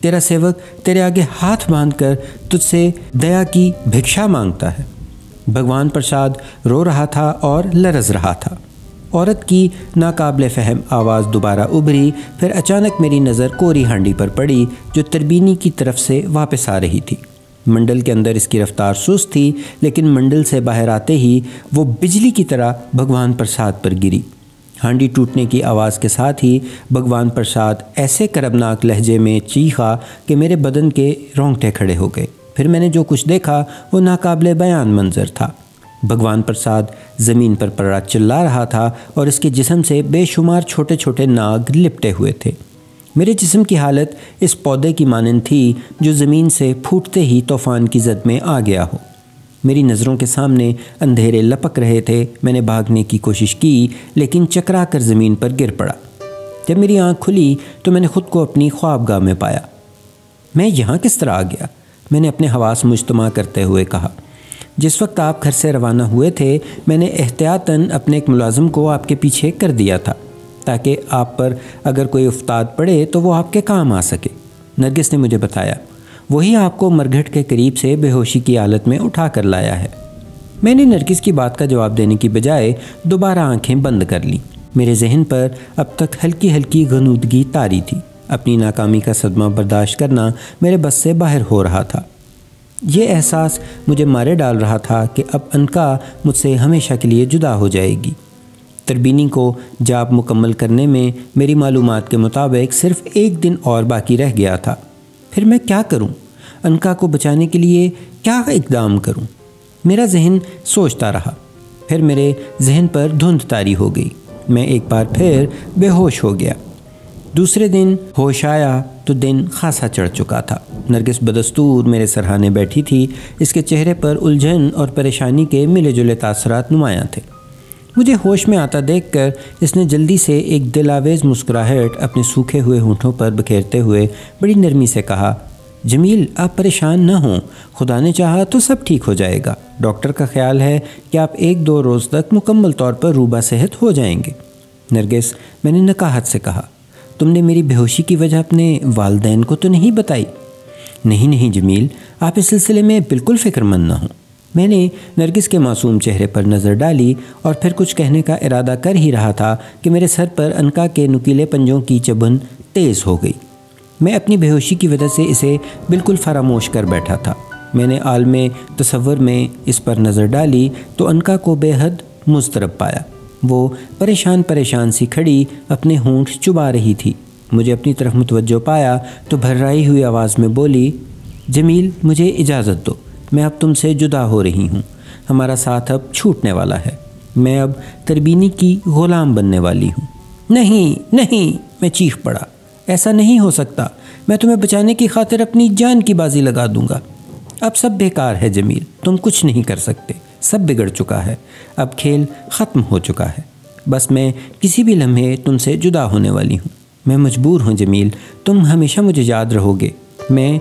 تیرا سیوک تیرے آگے ہاتھ باندھ کر تجھ سے دیا کی بھکشا مانگتا ہے۔ بھگوان پرساد رو رہا تھا اور لرز رہا تھا۔ عورت کی ناقابل فہم آواز دوبارہ ابھری، پھر اچانک میری نظر کوری ہانڈی پر پڑی جو تربینی کی طرف سے واپس آ رہی تھی۔ منڈل کے اندر اس کی رفتار سست تھی، لیکن منڈل سے باہر آتے ہی وہ بجلی کی طرح بھگوان پرساد پر گری۔ ہانڈی ٹوٹنے کی آواز کے ساتھ ہی بھگوان پرساد ایسے کربناک لہجے میں چیخا کہ میرے بدن کے رونگٹے کھڑے ہو گئے۔ پھر میں نے جو کچھ دیکھا وہ ناقابل بیان منظر تھا۔ بھگوان پرساد زمین پر پڑا چلا رہا تھا اور اس کے جسم سے بے شمار چھوٹے چھوٹے ناگ لپٹے ہوئے تھے۔ میرے جسم کی حالت اس پودے کی مانند تھی جو زمین سے پھوٹتے ہی طوفان کی زد میں آ گیا ہو۔ میری نظروں کے سامنے اندھیرے لپک رہے تھے۔ میں نے بھاگنے کی کوشش کی، لیکن چکرا کر زمین پر گر پڑا۔ جب میری آنکھ کھلی تو میں نے خود کو اپنی خوابگاہ میں پایا۔ میں یہاں کس طرح آ گیا؟ میں نے اپنے حواس مجتمع کرتے ہوئے کہا۔ جس وقت آپ گھر سے روانہ ہوئے تھے، میں نے احتیاطاً اپنے ایک ملازم کو آپ کے پیچھے کر دیا تھا تاکہ آپ پر اگر کوئی افتاد پڑے تو وہ آپ کے کام آ سکے۔ نرگس نے مجھے بتایا، وہی آپ کو مرگھٹ کے قریب سے بے ہوشی کی حالت میں اٹھا کر لایا ہے۔ میں نے نرگس کی بات کا جواب دینے کی بجائے دوبارہ آنکھیں بند کر لیں۔ میرے ذہن پر اب تک ہلکی ہلکی غنودگی طاری تھی۔ اپنی ناکامی کا صدمہ برداشت کرنا میرے بس سے باہر ہو رہا تھا۔ یہ احساس مجھے مارے ڈال رہا تھا کہ اب انکا مجھ سے ہمیشہ کے لیے جدا ہو جائے گی۔ تربینی کو جاپ مکمل کرنے میں میری معلومات کے مطابق صرف ایک دن اور باقی رہ گیا تھا۔ پھر میں کیا کروں؟ انکا کو بچانے کے لیے کیا اقدام کروں؟ میرا ذہن سوچتا رہا۔ پھر میرے ذہن پر دھند طاری ہو گئی۔ میں ایک بار پھر بے ہوش ہو گیا۔ دوسرے دن ہوش آیا تو دن خاصا چڑھ چکا تھا۔ نرگس بدستور میرے سرہانے بیٹھی تھی۔ اس کے چہرے پر الجھن اور پریشانی کے ملے جلے تاثرات نمایاں تھے۔ مجھے ہوش میں آتا دیکھ کر اس نے جلدی سے ایک دل آویز مسکراہٹ اپنے سوکھے ہوئے ہونٹوں پر بکھیرتے ہوئے بڑی نرمی سے کہا، جمیل آپ پریشان نہ ہوں، خدا نے چاہا تو سب ٹھیک ہو جائے گا۔ ڈاکٹر کا خیال ہے کہ آپ 1-2 روز تک مکمل طور پر روبہ صحت ہو جائیں گے۔ نرگس، میں نے نکاہت سے کہا، تم نے میری بے ہوشی کی وجہ اپنے والدین کو تو نہیں بتائی؟ نہیں جمیل، آپ اس سلسلے میں بالکل فکر مند نہ ہوں۔ میں نے نرگس کے معصوم چہرے پر نظر ڈالی اور پھر کچھ کہنے کا ارادہ کر ہی رہا تھا کہ میرے سر پر عنقا کے نکیلے پنجوں کی چبھن تیز ہو گئی۔ میں اپنی بے ہوشی کی وجہ سے اسے بالکل فراموش کر بیٹھا تھا۔ میں نے عالم تصور میں اس پر نظر ڈالی تو عنقا کو بے حد مضطرب پایا۔ وہ پریشان سی کھڑی اپنے ہونٹ چبا رہی تھی۔ مجھے اپنی طرف متوجہ پایا تو بھررائی ہوئی آواز میں بولی، جمیل مجھے اجازت دو، میں اب تم سے جدا ہو رہی ہوں۔ ہمارا ساتھ اب چھوٹنے والا ہے۔ میں اب تربینی کی غلام بننے والی ہوں۔ نہیں، میں چیخ پڑا، ایسا نہیں ہو سکتا۔ میں تمہیں بچانے کی خاطر اپنی جان کی بازی لگا دوں گا۔ اب سب بیکار ہے جمیل، تم کچھ نہیں کر سکتے، سب بگڑ چکا ہے، اب کھیل ختم ہو چکا ہے۔ بس میں کسی بھی لمحے تم سے جدا ہونے والی ہوں۔ میں مجبور ہوں جمیل، تم ہمیشہ مجھے یاد رہو گے۔ میں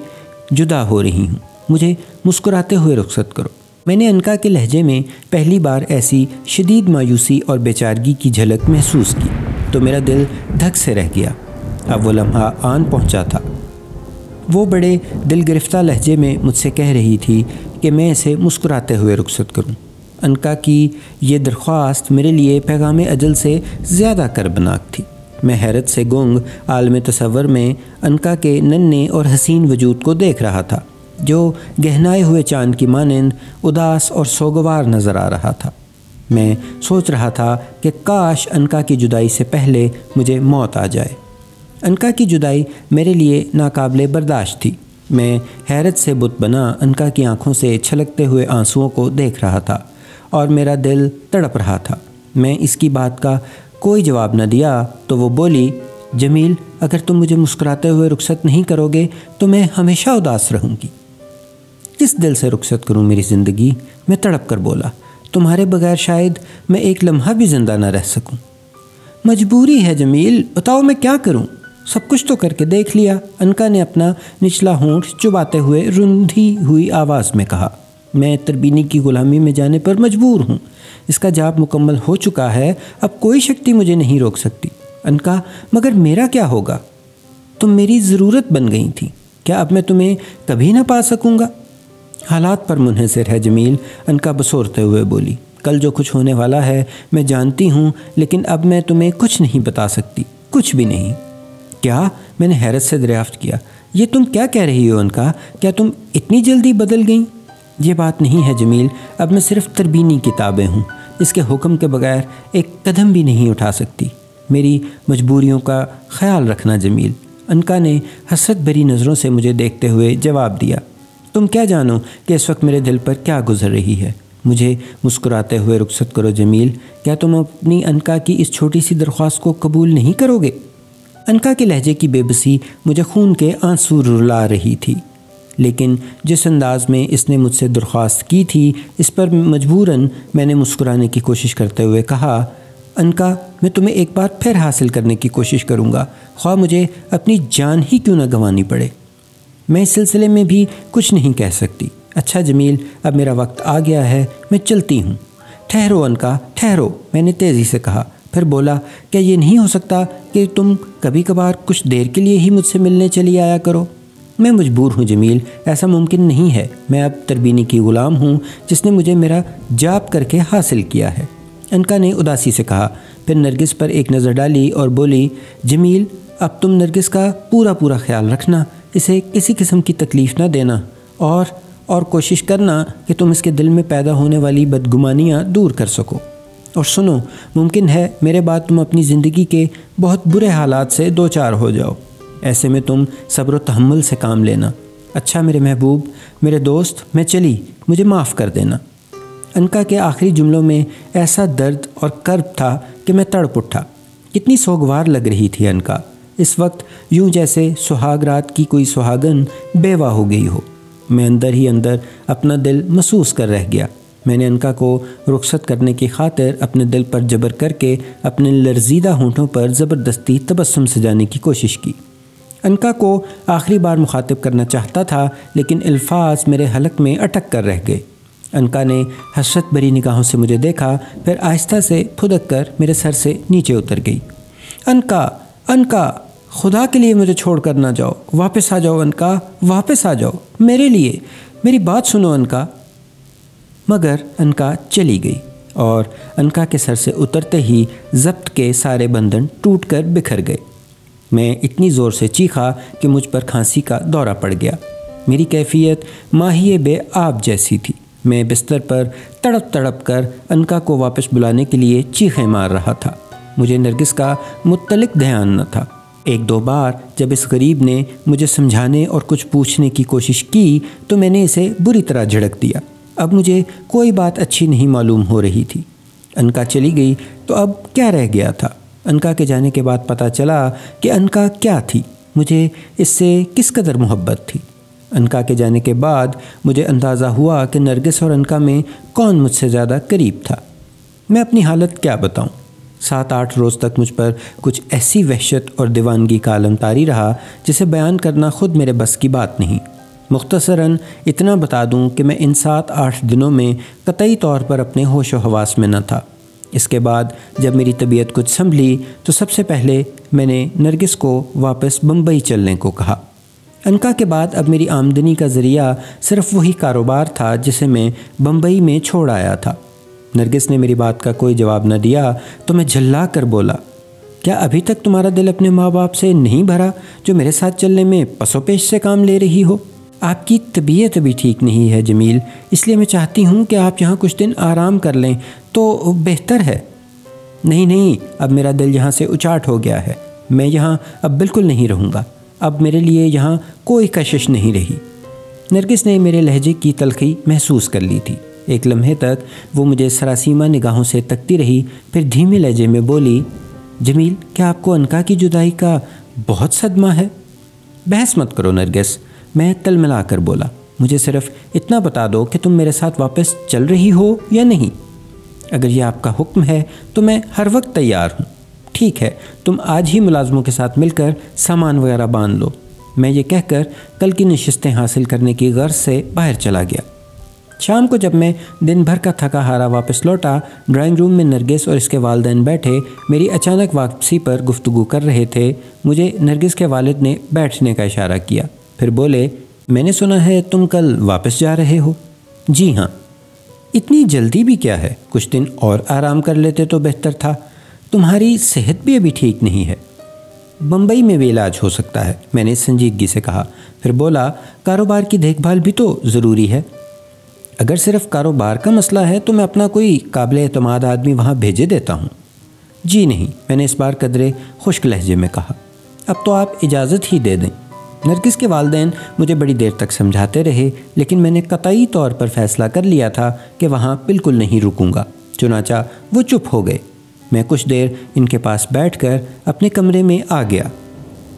جدا ہو رہی ہوں، مجھے مسکراتے ہوئے رخصت کرو۔ میں نے عنقا کے لہجے میں پہلی بار ایسی شدید مایوسی اور بیچارگی کی جھلک محسوس کی تو میرا دل دھک سے رہ گیا۔ اب وہ لمحہ آن پہنچا تھا۔ وہ بڑے دل گرفتہ لہجے میں مجھ سے کہہ رہی تھی کہ میں اسے مسکراتے ہوئے رخصت کروں۔ عنقا کی یہ درخواست میرے لیے پیغام اجل سے زیادہ کربناک تھی۔ میں حیرت سے گنگ عالم تصور میں عنقا کے ننھے اور حسین وجود کو دیکھ رہا تھا، جو گہنائے ہوئے چاند کی مانند اداس اور سوگوار نظر آ رہا تھا۔ میں سوچ رہا تھا کہ کاش عنقا کی جدائی سے پہلے مجھے موت آ جائے۔ عنقا کی جدائی میرے لیے ناقابل برداشت تھی۔ میں حیرت سے بت بنا عنقا کی آنکھوں سے چھلکتے ہوئے آنسوؤں کو دیکھ رہا تھا اور میرا دل تڑپ رہا تھا۔ میں اس کی بات کا کوئی جواب نہ دیا تو وہ بولی، جمیل اگر تم مجھے مسکراتے ہوئے رخصت نہیں کرو گے تو میں ہمیشہ اداس رہوں گی۔ کس دل سے رخصت کروں میری زندگی؟ میں تڑپ کر بولا، تمہارے بغیر شاید میں ایک لمحہ بھی زندہ نہ رہ سکوں۔ مجبوری ہے جمیل، بتاؤ میں کیا کروں؟ سب کچھ تو کر کے دیکھ لیا۔ عنقا نے اپنا نچلا ہونٹ چباتے ہوئے رندھی ہوئی آواز میں کہا، میں تربینی کی غلامی میں جانے پر مجبور ہوں۔ اس کا جاب مکمل ہو چکا ہے، اب کوئی شکتی مجھے نہیں روک سکتی۔ عنقا، مگر میرا کیا ہوگا؟ تم میری ضرورت بن گئی تھی، کیا اب میں تمہیں کبھی نہ پا سکوں گا؟ حالات پر منحصر ہے جمیل، عنقا بسورتے ہوئے بولی، کل جو کچھ ہونے والا ہے میں جانتی ہوں، لیکن اب میں تمہیں کچھ نہیں بتا سکتی، کچھ بھی نہیں۔ کیا؟ میں نے حیرت سے دریافت کیا، یہ تم کیا کہہ رہی ہو عنقا؟ کیا تم اتنی جلدی بدل گئیں؟ یہ بات نہیں ہے جمیل، اب میں صرف تربینی کی تابع ہوں، اس کے حکم کے بغیر ایک قدم بھی نہیں اٹھا سکتی۔ میری مجبوریوں کا خیال رکھنا جمیل۔ عنقا نے حسرت بھری نظروں سے مجھے دیکھتے ہوئے جواب دیا، تم کیا جانو کہ اس وقت میرے دل پر کیا گزر رہی ہے؟ مجھے مسکراتے ہوئے رخصت کرو جمیل، کیا تم اپنی عنقا کی اس چھوٹی سی درخواست کو قبول نہیں کرو گے؟ عنقا کے لہجے کی بے بسی مجھے خون کے آنسو رلا رہی تھی، لیکن جس انداز میں اس نے مجھ سے درخواست کی تھی اس پر مجبوراً میں نے مسکرانے کی کوشش کرتے ہوئے کہا، عنقا میں تمہیں ایک بار پھر حاصل کرنے کی کوشش کروں گا، خواہ مجھے اپنی جان ہی کیوں نہ گنوانی پڑے۔ میں اس سلسلے میں بھی کچھ نہیں کہہ سکتی۔ اچھا جمیل، اب میرا وقت آ گیا ہے، میں چلتی ہوں۔ ٹھہرو عنقا، ٹھہرو، میں نے تیزی سے کہا، پھر بولا، کیا یہ نہیں ہو سکتا کہ تم کبھی کبھار کچھ دیر کے لیے ہی مجھ سے ملنے چلی آیا کرو؟ میں مجبور ہوں جمیل، ایسا ممکن نہیں ہے۔ میں اب تربینی کی غلام ہوں جس نے مجھے میرا جاب کر کے حاصل کیا ہے۔ عنقا نے اداسی سے کہا، پھر نرگس پر ایک نظر ڈالی اور بولی، جمیل اب تم نرگس کا پورا خیال رکھنا، اسے کسی قسم کی تکلیف نہ دینا اور کوشش کرنا کہ تم اس کے دل میں پیدا ہونے والی بدگمانیاں دور کر سکو۔ اور سنو، ممکن ہے میرے بعد تم اپنی زندگی کے بہت برے حالات سے دوچار ہو جاؤ، ایسے میں تم صبر و تحمل سے کام لینا۔ اچھا میرے محبوب، میرے دوست، میں چلی، مجھے معاف کر دینا۔ عنقا کے آخری جملوں میں ایسا درد اور کرب تھا کہ میں تڑپ اٹھا۔ کتنی سوگوار لگ رہی تھی عنقا، اس وقت یوں جیسے سہاگ رات کی کوئی سہاگن بیوہ ہو گئی ہو۔ میں اندر ہی اندر اپنا دل محسوس کر رہ گیا۔ میں نے عنقا کو رخصت کرنے کی خاطر اپنے دل پر جبر کر کے اپنے لرزیدہ ہونٹوں پر زبردستی تبسم سجانے کی کوشش کی۔ انکا کو آخری بار مخاطب کرنا چاہتا تھا لیکن الفاظ میرے حلق میں اٹک کر رہ گئے۔ انکا نے حسرت بھری نگاہوں سے مجھے دیکھا، پھر آہستہ سے پھدک کر میرے سر سے نیچے اتر گئی۔ انکا، انکا، خدا کے لیے مجھے چھوڑ کر نہ جاؤ، واپس آ جاؤ انکا، واپس آ جاؤ، میرے لیے، میری بات سنو انکا۔ مگر انکا چلی گئی اور انکا کے سر سے اترتے ہی ضبط کے سارے بندھن ٹوٹ کر بکھر گئے۔ میں اتنی زور سے چیخا کہ مجھ پر کھانسی کا دورہ پڑ گیا۔ میری کیفیت ماہی بے آب جیسی تھی۔ میں بستر پر تڑپ تڑپ کر انکا کو واپس بلانے کے لیے چیخیں مار رہا تھا۔ مجھے نرگس کا متعلق دھیان نہ تھا۔ ایک دو بار جب اس غریب نے مجھے سمجھانے اور کچھ پوچھنے کی کوشش کی تو میں نے اسے بری طرح جھڑک دیا۔ اب مجھے کوئی بات اچھی نہیں معلوم ہو رہی تھی۔ انکا چلی گئی تو اب کیا رہ گیا تھا؟ انکا کے جانے کے بعد پتہ چلا کہ انکا کیا تھی، مجھے اس سے کس قدر محبت تھی۔ انکا کے جانے کے بعد مجھے اندازہ ہوا کہ نرگس اور انکا میں کون مجھ سے زیادہ قریب تھا۔ میں اپنی حالت کیا بتاؤں؟ 7-8 روز تک مجھ پر کچھ ایسی وحشت اور دیوانگی کا عالم طاری رہا جسے بیان کرنا خود میرے بس کی بات نہیں۔ مختصراً اتنا بتا دوں کہ میں ان 7-8 دنوں میں قطعی طور پر اپنے ہوش و حواس میں نہ تھا۔ اس کے بعد جب میری طبیعت کچھ سنبھلی تو سب سے پہلے میں نے نرگس کو واپس بمبئی چلنے کو کہا۔ انکا کے بعد اب میری آمدنی کا ذریعہ صرف وہی کاروبار تھا جسے میں بمبئی میں چھوڑ آیا تھا۔ نرگس نے میری بات کا کوئی جواب نہ دیا تو میں جھلا کر بولا، کیا ابھی تک تمہارا دل اپنے ماں باپ سے نہیں بھرا جو میرے ساتھ چلنے میں پس و پیش سے کام لے رہی ہو؟ آپ کی طبیعت ابھی ٹھیک نہیں ہے جمیل، اس لیے میں چاہتی ہوں کہ آپ یہاں کچھ دن آرام کر لیں تو بہتر ہے۔ نہیں، اب میرا دل یہاں سے اچاٹ ہو گیا ہے، میں یہاں اب بالکل نہیں رہوں گا، اب میرے لیے یہاں کوئی کشش نہیں رہی۔ نرگس نے میرے لہجے کی تلخی محسوس کر لی تھی۔ ایک لمحے تک وہ مجھے سراسیمہ نگاہوں سے تکتی رہی، پھر دھیمے لہجے میں بولی، جمیل کیا آپ کو انکا کی جدائی کا بہت صدمہ ہے؟ بحث مت کرو نرگس، میں تلملا کر بولا، مجھے صرف اتنا بتا دو کہ تم میرے ساتھ واپس چل رہی ہو یا نہیں۔ اگر یہ آپ کا حکم ہے تو میں ہر وقت تیار ہوں۔ ٹھیک ہے، تم آج ہی ملازموں کے ساتھ مل کر سامان وغیرہ باندھ لو۔ میں یہ کہہ کر کل کی نشستیں حاصل کرنے کی غرض سے باہر چلا گیا۔ شام کو جب میں دن بھر کا تھکا ہارا واپس لوٹا، ڈرائنگ روم میں نرگس اور اس کے والدین بیٹھے میری اچانک واپسی پر گفتگو کر رہے تھے۔ مجھے نرگس کے والد نے بیٹھنے کا اشارہ کیا، پھر بولے، میں نے سنا ہے تم کل واپس جا رہے ہو؟ جی ہاں۔ اتنی جلدی بھی کیا ہے؟ کچھ دن اور آرام کر لیتے تو بہتر تھا، تمہاری صحت بھی ابھی ٹھیک نہیں ہے۔ بمبئی میں بھی علاج ہو سکتا ہے، میں نے سنجیدگی سے کہا، پھر بولا، کاروبار کی دیکھ بھال بھی تو ضروری ہے۔ اگر صرف کاروبار کا مسئلہ ہے تو میں اپنا کوئی قابل اعتماد آدمی وہاں بھیجے دیتا ہوں۔ جی نہیں، میں نے اس بار قدرے خشک لہجے میں کہا، اب تو آپ اجازت ہی دے دیں۔ نرگس کے والدین مجھے بڑی دیر تک سمجھاتے رہے لیکن میں نے قطعی طور پر فیصلہ کر لیا تھا کہ وہاں بالکل نہیں رکوں گا، چنانچہ وہ چپ ہو گئے۔ میں کچھ دیر ان کے پاس بیٹھ کر اپنے کمرے میں آ گیا۔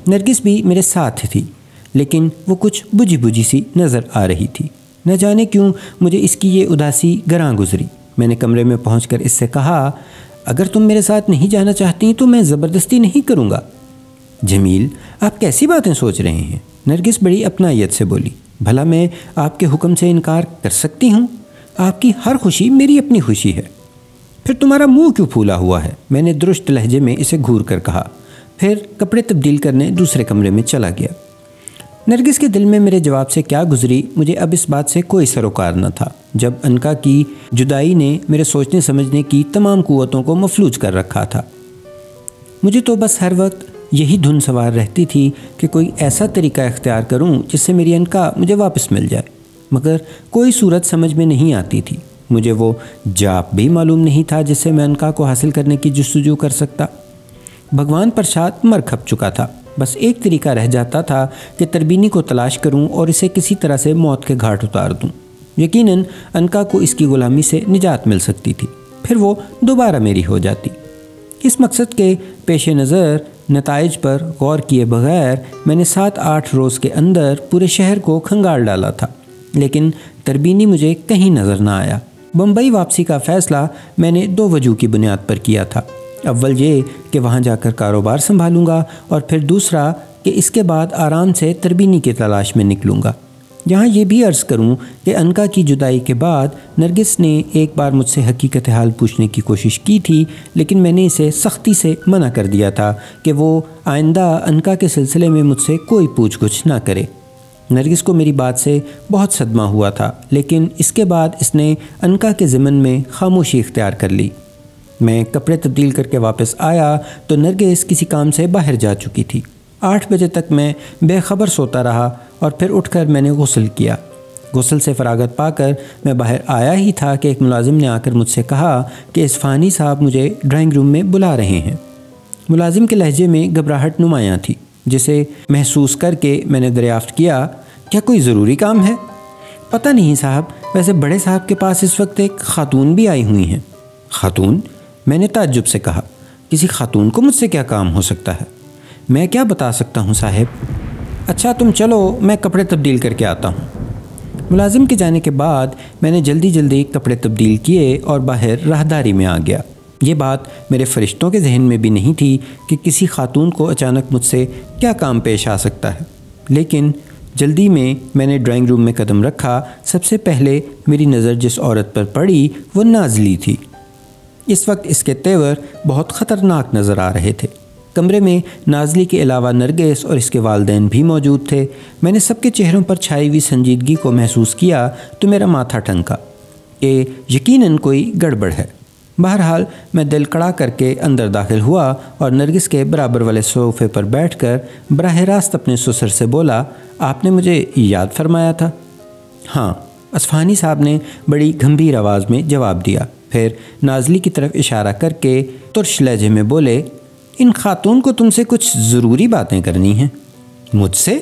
نرگس بھی میرے ساتھ تھی لیکن وہ کچھ بجھی بجھی سی نظر آ رہی تھی۔ نہ جانے کیوں مجھے اس کی یہ اداسی گراں گزری۔ میں نے کمرے میں پہنچ کر اس سے کہا، اگر تم میرے ساتھ نہیں جانا چاہتی تو میں زبردستی نہیں کروں گا۔ جمیل، آپ کیسی باتیں سوچ رہے ہیں؟ نرگس بڑی اپنائیت سے بولی، بھلا میں آپ کے حکم سے انکار کر سکتی ہوں؟ آپ کی ہر خوشی میری اپنی خوشی ہے۔ پھر تمہارا منہ کیوں پھولا ہوا ہے؟ میں نے درست لہجے میں اسے گھور کر کہا، پھر کپڑے تبدیل کرنے دوسرے کمرے میں چلا گیا۔ نرگس کے دل میں میرے جواب سے کیا گزری مجھے اب اس بات سے کوئی سروکار نہ تھا۔ جب انکا کی جدائی نے میرے سوچنے سمجھنے کی تمام قوتوں کو مفلوج کر رکھا تھا، مجھے تو بس ہر وقت یہی دھن سوار رہتی تھی کہ کوئی ایسا طریقہ اختیار کروں جس سے میری انکا مجھے واپس مل جائے، مگر کوئی صورت سمجھ میں نہیں آتی تھی۔ مجھے وہ جاپ بھی معلوم نہیں تھا جس سے میں انکا کو حاصل کرنے کی جستجو کر سکتا۔ بھگوان پرشاد مر کھپ چکا تھا، بس ایک طریقہ رہ جاتا تھا کہ تربینی کو تلاش کروں اور اسے کسی طرح سے موت کے گھاٹ اتار دوں۔ یقیناً انکا کو اس کی غلامی سے نجات مل سکتی تھی، پھر وہ دوبارہ میری ہو جاتی۔ اس مقصد کے پیش نظر نتائج پر غور کیے بغیر میں نے 7-8 روز کے اندر پورے شہر کو کھنگال ڈالا تھا، لیکن تربینی مجھے کہیں نظر نہ آیا۔ بمبئی واپسی کا فیصلہ میں نے 2 وجوہ کی بنیاد پر کیا تھا۔ اول یہ کہ وہاں جا کر کاروبار سنبھالوں گا، اور پھر دوسرا کہ کہ اس کے بعد آرام سے تربینی کی تلاش میں نکلوں گا۔ یہاں یہ بھی عرض کروں کہ انکا کی جدائی کے بعد نرگس نے ایک بار مجھ سے حقیقت حال پوچھنے کی کوشش کی تھی، لیکن میں نے اسے سختی سے منع کر دیا تھا کہ وہ آئندہ انکا کے سلسلے میں مجھ سے کوئی پوچھ گچھ نہ کرے۔ نرگس کو میری بات سے بہت صدمہ ہوا تھا، لیکن اس کے بعد اس نے انکا کے ضمن میں خاموشی اختیار کر لی۔ میں کپڑے تبدیل کر کے واپس آیا تو نرگس کسی کام سے باہر جا چکی تھی۔ 8 بجے تک میں بے خبر سوتا رہا اور پھر اٹھ کر میں نے غسل کیا۔ غسل سے فراغت پا کر میں باہر آیا ہی تھا کہ ایک ملازم نے آ کر مجھ سے کہا کہ اصفہانی صاحب مجھے ڈرائنگ روم میں بلا رہے ہیں۔ ملازم کے لہجے میں گھبراہٹ نمایاں تھی، جسے محسوس کر کے میں نے دریافت کیا، کیا کوئی ضروری کام ہے؟ پتہ نہیں صاحب، ویسے بڑے صاحب کے پاس اس وقت ایک خاتون بھی آئی ہوئی ہیں۔ خاتون؟ میں نے تعجب سے کہا، کسی خاتون کو مجھ سے کیا کام ہو سکتا ہے؟ میں کیا بتا سکتا ہوں صاحب؟ اچھا تم چلو، میں کپڑے تبدیل کر کے آتا ہوں۔ ملازم کے جانے کے بعد میں نے جلدی جلدی کپڑے تبدیل کیے اور باہر راہداری میں آ گیا۔ یہ بات میرے فرشتوں کے ذہن میں بھی نہیں تھی کہ کسی خاتون کو اچانک مجھ سے کیا کام پیش آ سکتا ہے، لیکن جلدی میں نے ڈرائنگ روم میں قدم رکھا۔ سب سے پہلے میری نظر جس عورت پر پڑی وہ نازلی تھی۔ اس وقت اس کے تیور بہت خطرناک نظر آ رہے تھے۔ کمرے میں نازلی کے علاوہ نرگس اور اس کے والدین بھی موجود تھے۔ میں نے سب کے چہروں پر چھائی ہوئی سنجیدگی کو محسوس کیا تو میرا ماتھا ٹھنکا کہ یقیناً کوئی گڑبڑ ہے۔ بہرحال میں دل کڑا کر کے اندر داخل ہوا اور نرگس کے برابر والے صوفے پر بیٹھ کر براہ راست اپنے سسر سے بولا، آپ نے مجھے یاد فرمایا تھا؟ ہاں، اصفہانی صاحب نے بڑی گھمبیر آواز میں جواب دیا، پھر نازلی کی طرف اشارہ کر کے ترش لہجے میں بولے، ان خاتون کو تم سے کچھ ضروری باتیں کرنی ہیں۔ مجھ سے؟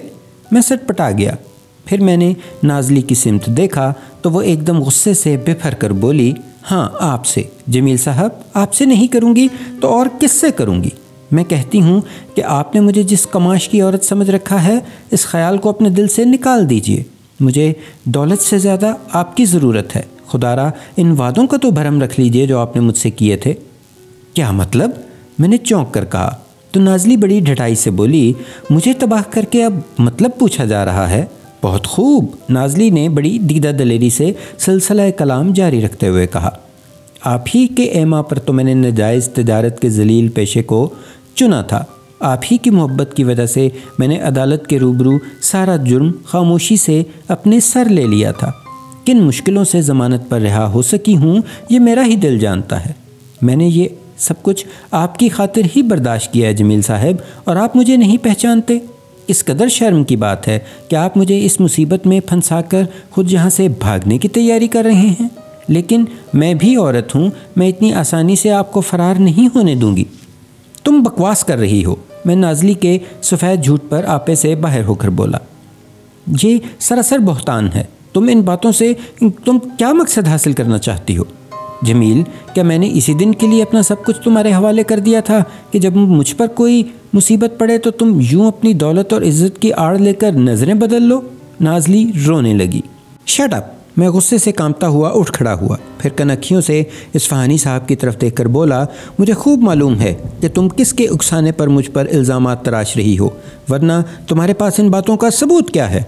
میں سٹ پٹا گیا۔ پھر میں نے نازلی کی سمت دیکھا تو وہ ایک دم غصے سے بفر کر بولی، ہاں آپ سے جمیل صاحب، آپ سے نہیں کروں گی تو اور کس سے کروں گی؟ میں کہتی ہوں کہ آپ نے مجھے جس کماش کی عورت سمجھ رکھا ہے، اس خیال کو اپنے دل سے نکال دیجئے۔ مجھے دولت سے زیادہ آپ کی ضرورت ہے۔ خدا را ان وعدوں کا تو بھرم رکھ لیجئے جو آپ نے مجھ سے کیے تھے۔ کیا مطلب؟ میں نے چونک کر کہا تو نازلی بڑی ڈھٹائی سے بولی، مجھے تباہ کر کے اب مطلب پوچھا جا رہا ہے؟ بہت خوب، نازلی نے بڑی دیدہ دلیری سے سلسلہ کلام جاری رکھتے ہوئے کہا، آپ ہی کے ایما پر تو میں نے ناجائز تجارت کے ذلیل پیشے کو چنا تھا۔ آپ ہی کی محبت کی وجہ سے میں نے عدالت کے روبرو سارا جرم خاموشی سے اپنے سر لے لیا تھا۔ کن مشکلوں سے ضمانت پر رہا ہو سکی ہوں یہ میرا ہی دل جانتا ہے۔ میں نے یہ سب کچھ آپ کی خاطر ہی برداشت کیا ہے جمیل صاحب، اور آپ مجھے نہیں پہچانتے۔ اس قدر شرم کی بات ہے کہ آپ مجھے اس مصیبت میں پھنسا کر خود یہاں سے بھاگنے کی تیاری کر رہے ہیں، لیکن میں بھی عورت ہوں، میں اتنی آسانی سے آپ کو فرار نہیں ہونے دوں گی۔ تم بکواس کر رہی ہو، میں نازلی کے سفید جھوٹ پر آپے سے باہر ہو کر بولا۔ یہ سراسر بہتان ہے۔ تم ان باتوں سے تم کیا مقصد حاصل کرنا چاہتی ہو؟ جمیل، کیا میں نے اسی دن کے لیے اپنا سب کچھ تمہارے حوالے کر دیا تھا کہ جب مجھ پر کوئی مصیبت پڑے تو تم یوں اپنی دولت اور عزت کی آڑ لے کر نظریں بدل لو؟ نازلی رونے لگی۔ Shut up! میں غصے سے کانپتا ہوا اٹھ کھڑا ہوا، پھر کنکھیوں سے اصفہانی صاحب کی طرف دیکھ کر بولا، مجھے خوب معلوم ہے کہ تم کس کے اکسانے پر مجھ پر الزامات تراش رہی ہو، ورنہ تمہارے پاس ان باتوں کا ثبوت کیا ہے؟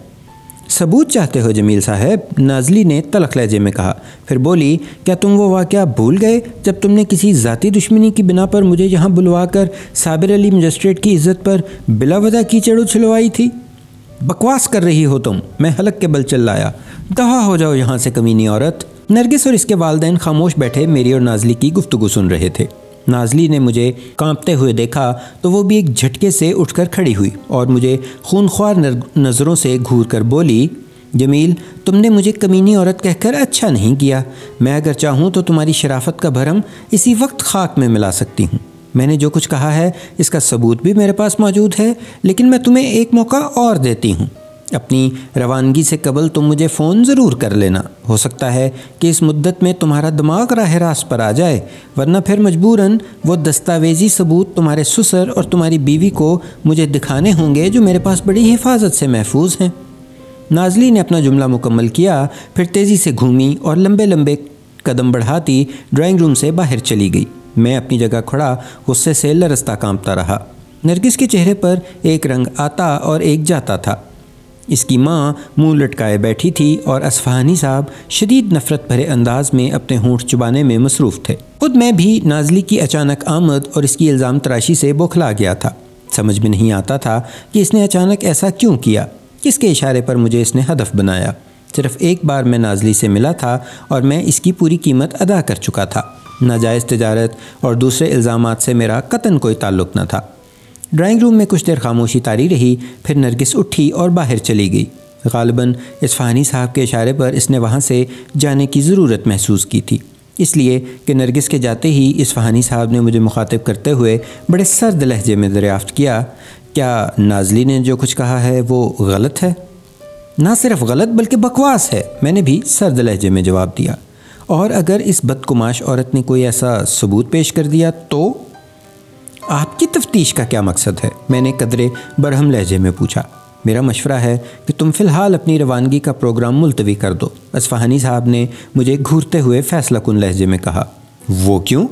ثبوت چاہتے ہو جمیل صاحب؟ نازلی نے تلخ لہجے میں کہا، پھر بولی، کیا تم وہ واقعہ بھول گئے جب تم نے کسی ذاتی دشمنی کی بنا پر مجھے یہاں بلوا کر صابر علی مجسٹریٹ کی عزت پر بلا وجہ کیچڑ اچھلوائی تھی؟ بکواس کر رہی ہو تم! میں حلق کے بل چلایا، دفع ہو جاؤ یہاں سے کمینی عورت! نرگس اور اس کے والدین خاموش بیٹھے میری اور نازلی کی گفتگو سن رہے تھے۔ نازلی نے مجھے کانپتے ہوئے دیکھا تو وہ بھی ایک جھٹکے سے اٹھ کر کھڑی ہوئی اور مجھے خونخوار نظروں سے گھور کر بولی، جمیل، تم نے مجھے کمینی عورت کہہ کر اچھا نہیں کیا۔ میں اگر چاہوں تو تمہاری شرافت کا بھرم اسی وقت خاک میں ملا سکتی ہوں۔ میں نے جو کچھ کہا ہے اس کا ثبوت بھی میرے پاس موجود ہے، لیکن میں تمہیں ایک موقع اور دیتی ہوں۔ اپنی روانگی سے قبل تم مجھے فون ضرور کر لینا۔ ہو سکتا ہے کہ اس مدت میں تمہارا دماغ راہ راست پر آ جائے، ورنہ پھر مجبوراً وہ دستاویزی ثبوت تمہارے سسر اور تمہاری بیوی کو مجھے دکھانے ہوں گے جو میرے پاس بڑی حفاظت سے محفوظ ہیں۔ نازلی نے اپنا جملہ مکمل کیا، پھر تیزی سے گھومی اور لمبے لمبے قدم بڑھاتی ڈرائنگ روم سے باہر چلی گئی۔ میں اپنی جگہ کھڑا غصے سے لرزتا کانپتا رہا۔ نرگس کے چہرے پر ایک رنگ آتا اور ایک جاتا تھا۔ اس کی ماں منہ لٹکائے بیٹھی تھی اور اصفہانی صاحب شدید نفرت بھرے انداز میں اپنے ہونٹ چبانے میں مصروف تھے۔ خود میں بھی نازلی کی اچانک آمد اور اس کی الزام تراشی سے بوکھلا گیا تھا۔ سمجھ میں نہیں آتا تھا کہ اس نے اچانک ایسا کیوں کیا، کس کے اشارے پر مجھے اس نے ہدف بنایا۔ صرف ایک بار میں نازلی سے ملا تھا اور میں اس کی پوری قیمت ادا کر چکا تھا۔ ناجائز تجارت اور دوسرے الزامات سے میرا قطعاً کوئی تعلق نہ تھا۔ ڈرائنگ روم میں کچھ دیر خاموشی طاری رہی، پھر نرگس اٹھی اور باہر چلی گئی۔ غالباً اصفہانی صاحب کے اشارے پر اس نے وہاں سے جانے کی ضرورت محسوس کی تھی، اس لیے کہ نرگس کے جاتے ہی اصفہانی صاحب نے مجھے مخاطب کرتے ہوئے بڑے سرد لہجے میں دریافت کیا، کیا نازلی نے جو کچھ کہا ہے وہ غلط ہے؟ نہ صرف غلط بلکہ بکواس ہے، میں نے بھی سرد لہجے میں جواب دیا۔ اور اگر اس بدکماش عورت نے کوئی ایسا ثبوت پیش کر دیا تو؟ آپ کی تفتیش کا کیا مقصد ہے؟ میں نے قدرے برہم لہجے میں پوچھا۔ میرا مشورہ ہے کہ تم فی الحال اپنی روانگی کا پروگرام ملتوی کر دو، اصفہانی صاحب نے مجھے گھورتے ہوئے فیصلہ کن لہجے میں کہا۔ وہ کیوں؟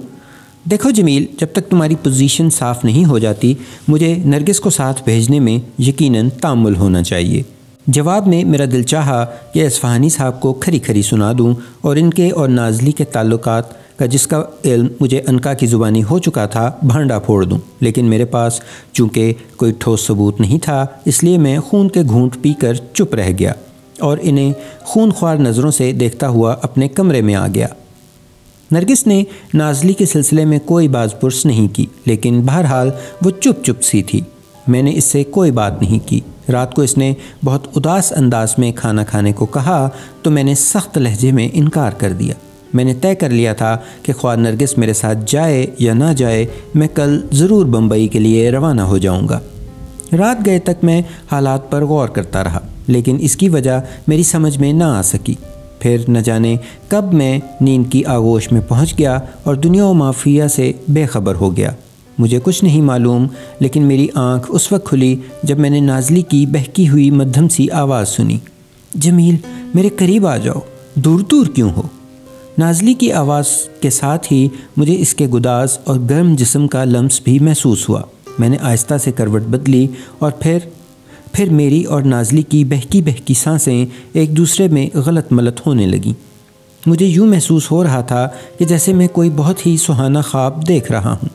دیکھو جمیل، جب تک تمہاری پوزیشن صاف نہیں ہو جاتی مجھے نرگس کو ساتھ بھیجنے میں یقیناً تامل ہونا چاہیے۔ جواب میں میرا دل چاہا کہ اصفہانی صاحب کو کھری کھری سنا دوں اور ان کے اور نازلی کے تعلقات کا جس کا علم مجھے عنقا کی زبانی ہو چکا تھا بھانڈا پھوڑ دوں، لیکن میرے پاس چونکہ کوئی ٹھوس ثبوت نہیں تھا، اس لیے میں خون کے گھونٹ پی کر چپ رہ گیا اور انہیں خون خوار نظروں سے دیکھتا ہوا اپنے کمرے میں آ گیا۔ نرگس نے نازلی کے سلسلے میں کوئی باز پرس نہیں کی، لیکن بہرحال وہ چپ چپ سی تھی۔ میں نے اس سے کوئی بات نہیں کی۔ رات کو اس نے بہت اداس انداز میں کھانا کھانے کو کہا تو میں نے سخت لہجے میں انکار کر دیا۔ میں نے طے کر لیا تھا کہ خواہ نرگس میرے ساتھ جائے یا نہ جائے، میں کل ضرور بمبئی کے لیے روانہ ہو جاؤں گا۔ رات گئے تک میں حالات پر غور کرتا رہا، لیکن اس کی وجہ میری سمجھ میں نہ آ سکی۔ پھر نہ جانے کب میں نیند کی آغوش میں پہنچ گیا اور دنیا و مافیہ سے بے خبر ہو گیا۔ مجھے کچھ نہیں معلوم، لیکن میری آنکھ اس وقت کھلی جب میں نے نازلی کی بہکی ہوئی مدھم سی آواز سنی، جمیل میرے قریب آ جاؤ، دور دور کیوں ہو؟ نازلی کی آواز کے ساتھ ہی مجھے اس کے گداز اور گرم جسم کا لمس بھی محسوس ہوا۔ میں نے آہستہ سے کروٹ بدلی اور پھر میری اور نازلی کی بہکی بہکی سانسیں ایک دوسرے میں غلط ملط ہونے لگیں۔ مجھے یوں محسوس ہو رہا تھا کہ جیسے میں کوئی بہت ہی سہانا خواب دیکھ رہا ہوں،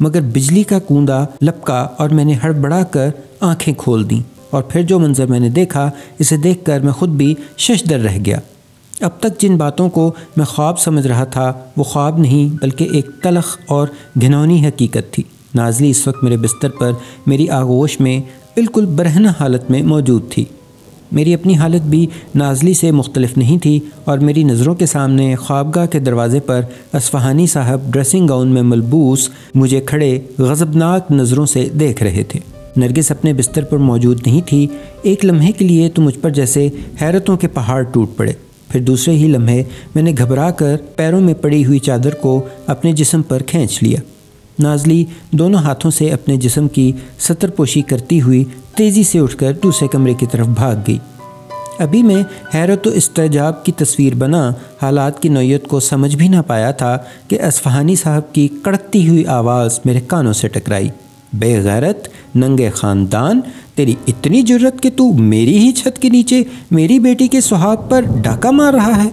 مگر بجلی کا کوندا لپکا اور میں نے ہڑبڑا کر آنکھیں کھول دیں، اور پھر جو منظر میں نے دیکھا اسے دیکھ کر میں خود بھی ششدر رہ گیا۔ اب تک جن باتوں کو میں خواب سمجھ رہا تھا وہ خواب نہیں بلکہ ایک تلخ اور گھناؤنی حقیقت تھی۔ نازلی اس وقت میرے بستر پر میری آغوش میں بالکل برہنہ حالت میں موجود تھی۔ میری اپنی حالت بھی نازلی سے مختلف نہیں تھی اور میری نظروں کے سامنے خوابگاہ کے دروازے پر اصفہانی صاحب ڈریسنگ گاؤن میں ملبوس مجھے کھڑے غضبناک نظروں سے دیکھ رہے تھے۔ نرگس اپنے بستر پر موجود نہیں تھی۔ ایک لمحے کے لیے تو مجھ پر جیسے حیرتوں کے پہاڑ ٹوٹ پڑے، پھر دوسرے ہی لمحے میں نے گھبرا کر پیروں میں پڑی ہوئی چادر کو اپنے جسم پر کھینچ لیا۔ نازلی دونوں ہاتھوں سے اپنے جسم کی ستر پوشی کرتی ہوئی تیزی سے اٹھ کر دوسرے کمرے کی طرف بھاگ گئی۔ ابھی میں حیرت و استعجاب کی تصویر بنا حالات کی نوعیت کو سمجھ بھی نہ پایا تھا کہ اصفہانی صاحب کی کڑکتی ہوئی آواز میرے کانوں سے ٹکرائی، بے غیرت ننگے خاندان، تیری اتنی جرت کہ تو میری ہی چھت کے نیچے میری بیٹی کے سہاگ پر ڈاکہ مار رہا ہے۔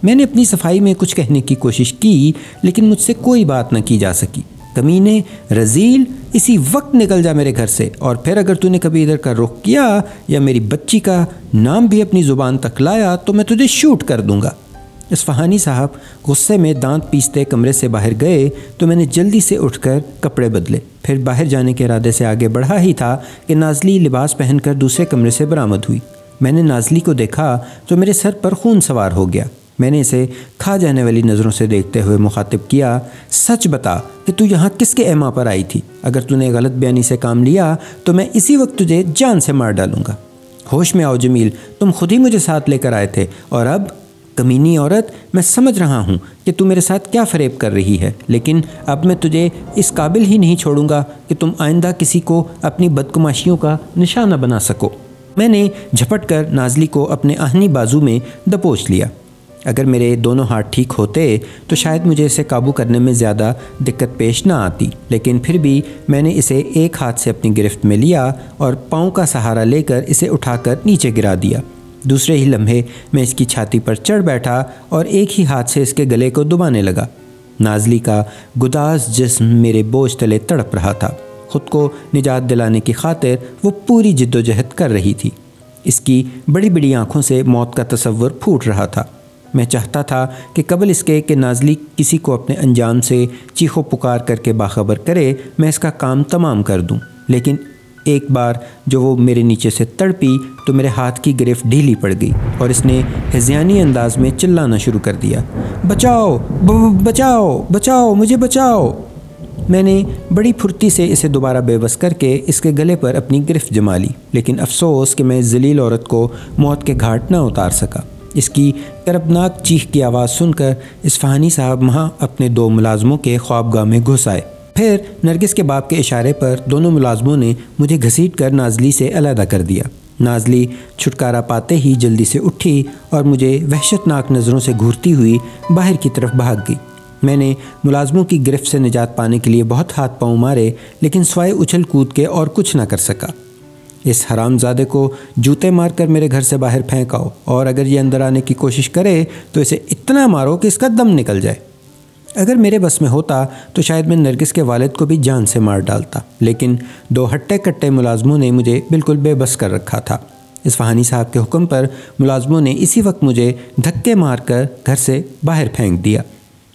میں نے اپنی صفائی میں کچھ کہنے کی کوشش کی، لیکن مجھ سے کوئی بات نہ کی جا سکی۔ کمینے، رذیل، اسی وقت نکل جا میرے گھر سے، اور پھر اگر تو نے کبھی ادھر کا رخ کیا یا میری بچی کا نام بھی اپنی زبان تک لایا تو میں تجھے شوٹ کر دوں گا۔ اصفہانی صاحب غصے میں دانت پیستے کمرے سے باہر گئے تو میں نے جلدی سے اٹھ کر کپڑے بدلے، پھر باہر جانے کے ارادے سے آگے بڑھا ہی تھا کہ نازلی لباس پہن کر دوسرے کمرے سے برآمد ہوئی۔ میں نے نازلی کو دیکھا تو میرے سر پر خون سوار ہو گیا۔ میں نے اسے کھا جانے والی نظروں سے دیکھتے ہوئے مخاطب کیا، سچ بتا کہ تو یہاں کس کے ایما پر آئی تھی؟ اگر تو نے غلط بیانی سے کام لیا تو میں اسی وقت تجھے جان سے مار ڈالوں گا۔ ہوش میں آؤ جمیل، تم خود ہی مجھے ساتھ لے کر آئے تھے، اور اب کمینی عورت، میں سمجھ رہا ہوں کہ تم میرے ساتھ کیا فریب کر رہی ہے، لیکن اب میں تجھے اس قابل ہی نہیں چھوڑوں گا کہ تم آئندہ کسی کو اپنی بدکماشیوں کا نشانہ بنا سکو۔ میں نے جھپٹ کر نازلی کو اپنے آہنی بازو میں دبوچ لیا۔ اگر میرے دونوں ہاتھ ٹھیک ہوتے تو شاید مجھے اسے قابو کرنے میں زیادہ دقت پیش نہ آتی، لیکن پھر بھی میں نے اسے ایک ہاتھ سے اپنی گرفت میں لیا اور پاؤں کا سہارا لے کر اسے اٹھا کر نیچے گرا دیا۔ دوسرے ہی لمحے میں اس کی چھاتی پر چڑھ بیٹھا اور ایک ہی ہاتھ سے اس کے گلے کو دبانے لگا۔ نازلی کا گداز جسم میرے بوجھ تلے تڑپ رہا تھا۔ خود کو نجات دلانے کی خاطر وہ پوری جد و جہد کر رہی تھی۔ اس کی بڑی بڑی آنکھوں سے موت کا تصور پھوٹ رہا تھا۔ میں چاہتا تھا کہ قبل اس کے کہ نازلی کسی کو اپنے انجام سے چیخو پکار کر کے باخبر کرے، میں اس کا کام تمام کر دوں، لیکن ایک بار جو وہ میرے نیچے سے تڑپی تو میرے ہاتھ کی گرفت ڈھیلی پڑ گئی اور اس نے ہذیانی انداز میں چلانا شروع کر دیا، بچاؤ بچاؤ بچاؤ مجھے بچاؤ۔ میں نے بڑی پھرتی سے اسے دوبارہ بے بس کر کے اس کے گلے پر اپنی گرفت جما لی، لیکن افسوس کہ میں اس ذلیل عورت کو موت کے گھاٹ نہ اتار سکا۔ اس کی کربناک چیخ کی آواز سن کر اصفہانی صاحب وہاں اپنے 2 ملازموں کے خوابگاہ میں گھس آئے۔ پھر نرگس کے باپ کے اشارے پر دونوں ملازموں نے مجھے گھسیٹ کر نازلی سے علیحدہ کر دیا۔ نازلی چھٹکارا پاتے ہی جلدی سے اٹھی اور مجھے وحشتناک نظروں سے گھورتی ہوئی باہر کی طرف بھاگ گئی۔ میں نے ملازموں کی گرفت سے نجات پانے کے لیے بہت ہاتھ پاؤں مارے، لیکن سوائے اچھل کود کے اور کچھ نہ کر سکا۔ اس حرام زادے کو جوتے مار کر میرے گھر سے باہر پھینکاؤ، اور اگر یہ اندر آنے کی کوشش کرے تو اسے اتنا مارو کہ اس کا دم نکل جائے۔ اگر میرے بس میں ہوتا تو شاید میں نرگس کے والد کو بھی جان سے مار ڈالتا، لیکن 2 ہٹے کٹے ملازموں نے مجھے بالکل بے بس کر رکھا تھا۔ اصفہانی صاحب کے حکم پر ملازموں نے اسی وقت مجھے دھکے مار کر گھر سے باہر پھینک دیا۔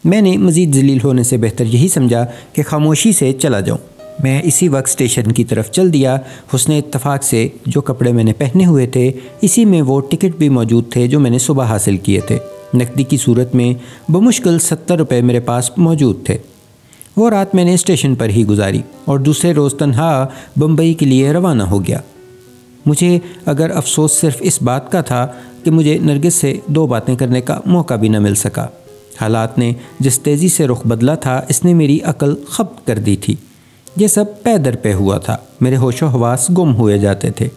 میں نے مزید ذلیل ہونے سے بہتر یہی سمجھا کہ خاموشی سے چلا جاؤں۔ میں اسی وقت اسٹیشن کی طرف چل دیا۔ حسن اتفاق سے جو کپڑے میں نے پہنے ہوئے تھے اسی میں وہ ٹکٹ بھی موجود تھے جو میں نے صبح حاصل کیے تھے۔ نقدی کی صورت میں بمشکل 70 روپے میرے پاس موجود تھے۔ وہ رات میں نے اسٹیشن پر ہی گزاری اور دوسرے روز تنہا بمبئی کے لیے روانہ ہو گیا۔ مجھے اگر افسوس صرف اس بات کا تھا کہ مجھے نرگس سے 2 باتیں کرنے کا موقع بھی نہ مل سکا۔ حالات نے جس تیزی سے رخ بدلا تھا اس نے میری عقل خبت کر دی تھی۔ یہ سب پے در پہ ہوا تھا۔ میرے ہوش و حواس گم ہوئے جاتے تھے۔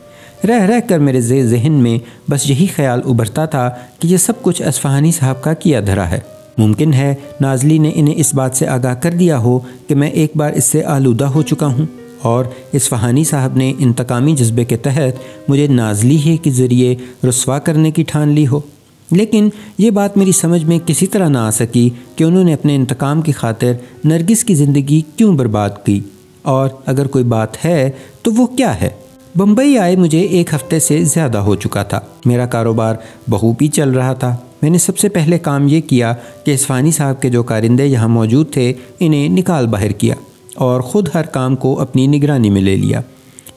رہ رہ کر میرے ذہن میں بس یہی خیال ابھرتا تھا کہ یہ سب کچھ اصفہانی صاحب کا کیا دھرا ہے۔ ممکن ہے نازلی نے انہیں اس بات سے آگاہ کر دیا ہو کہ میں ایک بار اس سے آلودہ ہو چکا ہوں، اور اصفہانی صاحب نے انتقامی جذبے کے تحت مجھے نازلی ہی کے ذریعے رسوا کرنے کی ٹھان لی ہو۔ لیکن یہ بات میری سمجھ میں کسی طرح نہ آ سکی کہ انہوں نے اپنے انتقام کی خاطر نرگس کی زندگی کیوں برباد کی، اور اگر کوئی بات ہے تو وہ کیا ہے۔ بمبئی آئے مجھے 1 ہفتے سے زیادہ ہو چکا تھا۔ میرا کاروبار بخوبی چل رہا تھا۔ میں نے سب سے پہلے کام یہ کیا کہ اصفہانی صاحب کے جو کارندے یہاں موجود تھے انہیں نکال باہر کیا اور خود ہر کام کو اپنی نگرانی میں لے لیا۔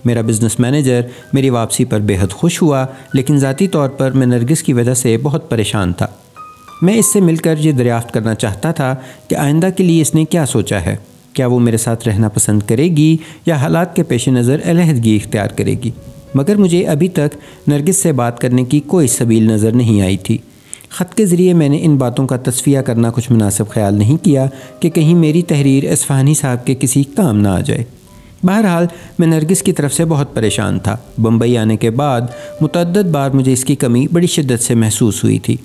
میرا بزنس مینیجر میری واپسی پر بے حد خوش ہوا، لیکن ذاتی طور پر میں نرگس کی وجہ سے بہت پریشان تھا۔ میں اس سے مل کر یہ دریافت کرنا چاہتا تھا کہ آئندہ کے لیے اس نے کیا سوچا ہے۔ کیا وہ میرے ساتھ رہنا پسند کرے گی یا حالات کے پیش نظر علیحدگی اختیار کرے گی؟ مگر مجھے ابھی تک نرگس سے بات کرنے کی کوئی سبیل نظر نہیں آئی تھی۔ خط کے ذریعے میں نے ان باتوں کا تصفیہ کرنا کچھ مناسب خیال نہیں کیا کہ کہیں میری تحریر اصفہانی صاحب کے کسی کام نہ آ جائے۔ بہرحال میں نرگس کی طرف سے بہت پریشان تھا۔ بمبئی آنے کے بعد متعدد بار مجھے اس کی کمی بڑی شدت سے محسوس ہوئی تھی۔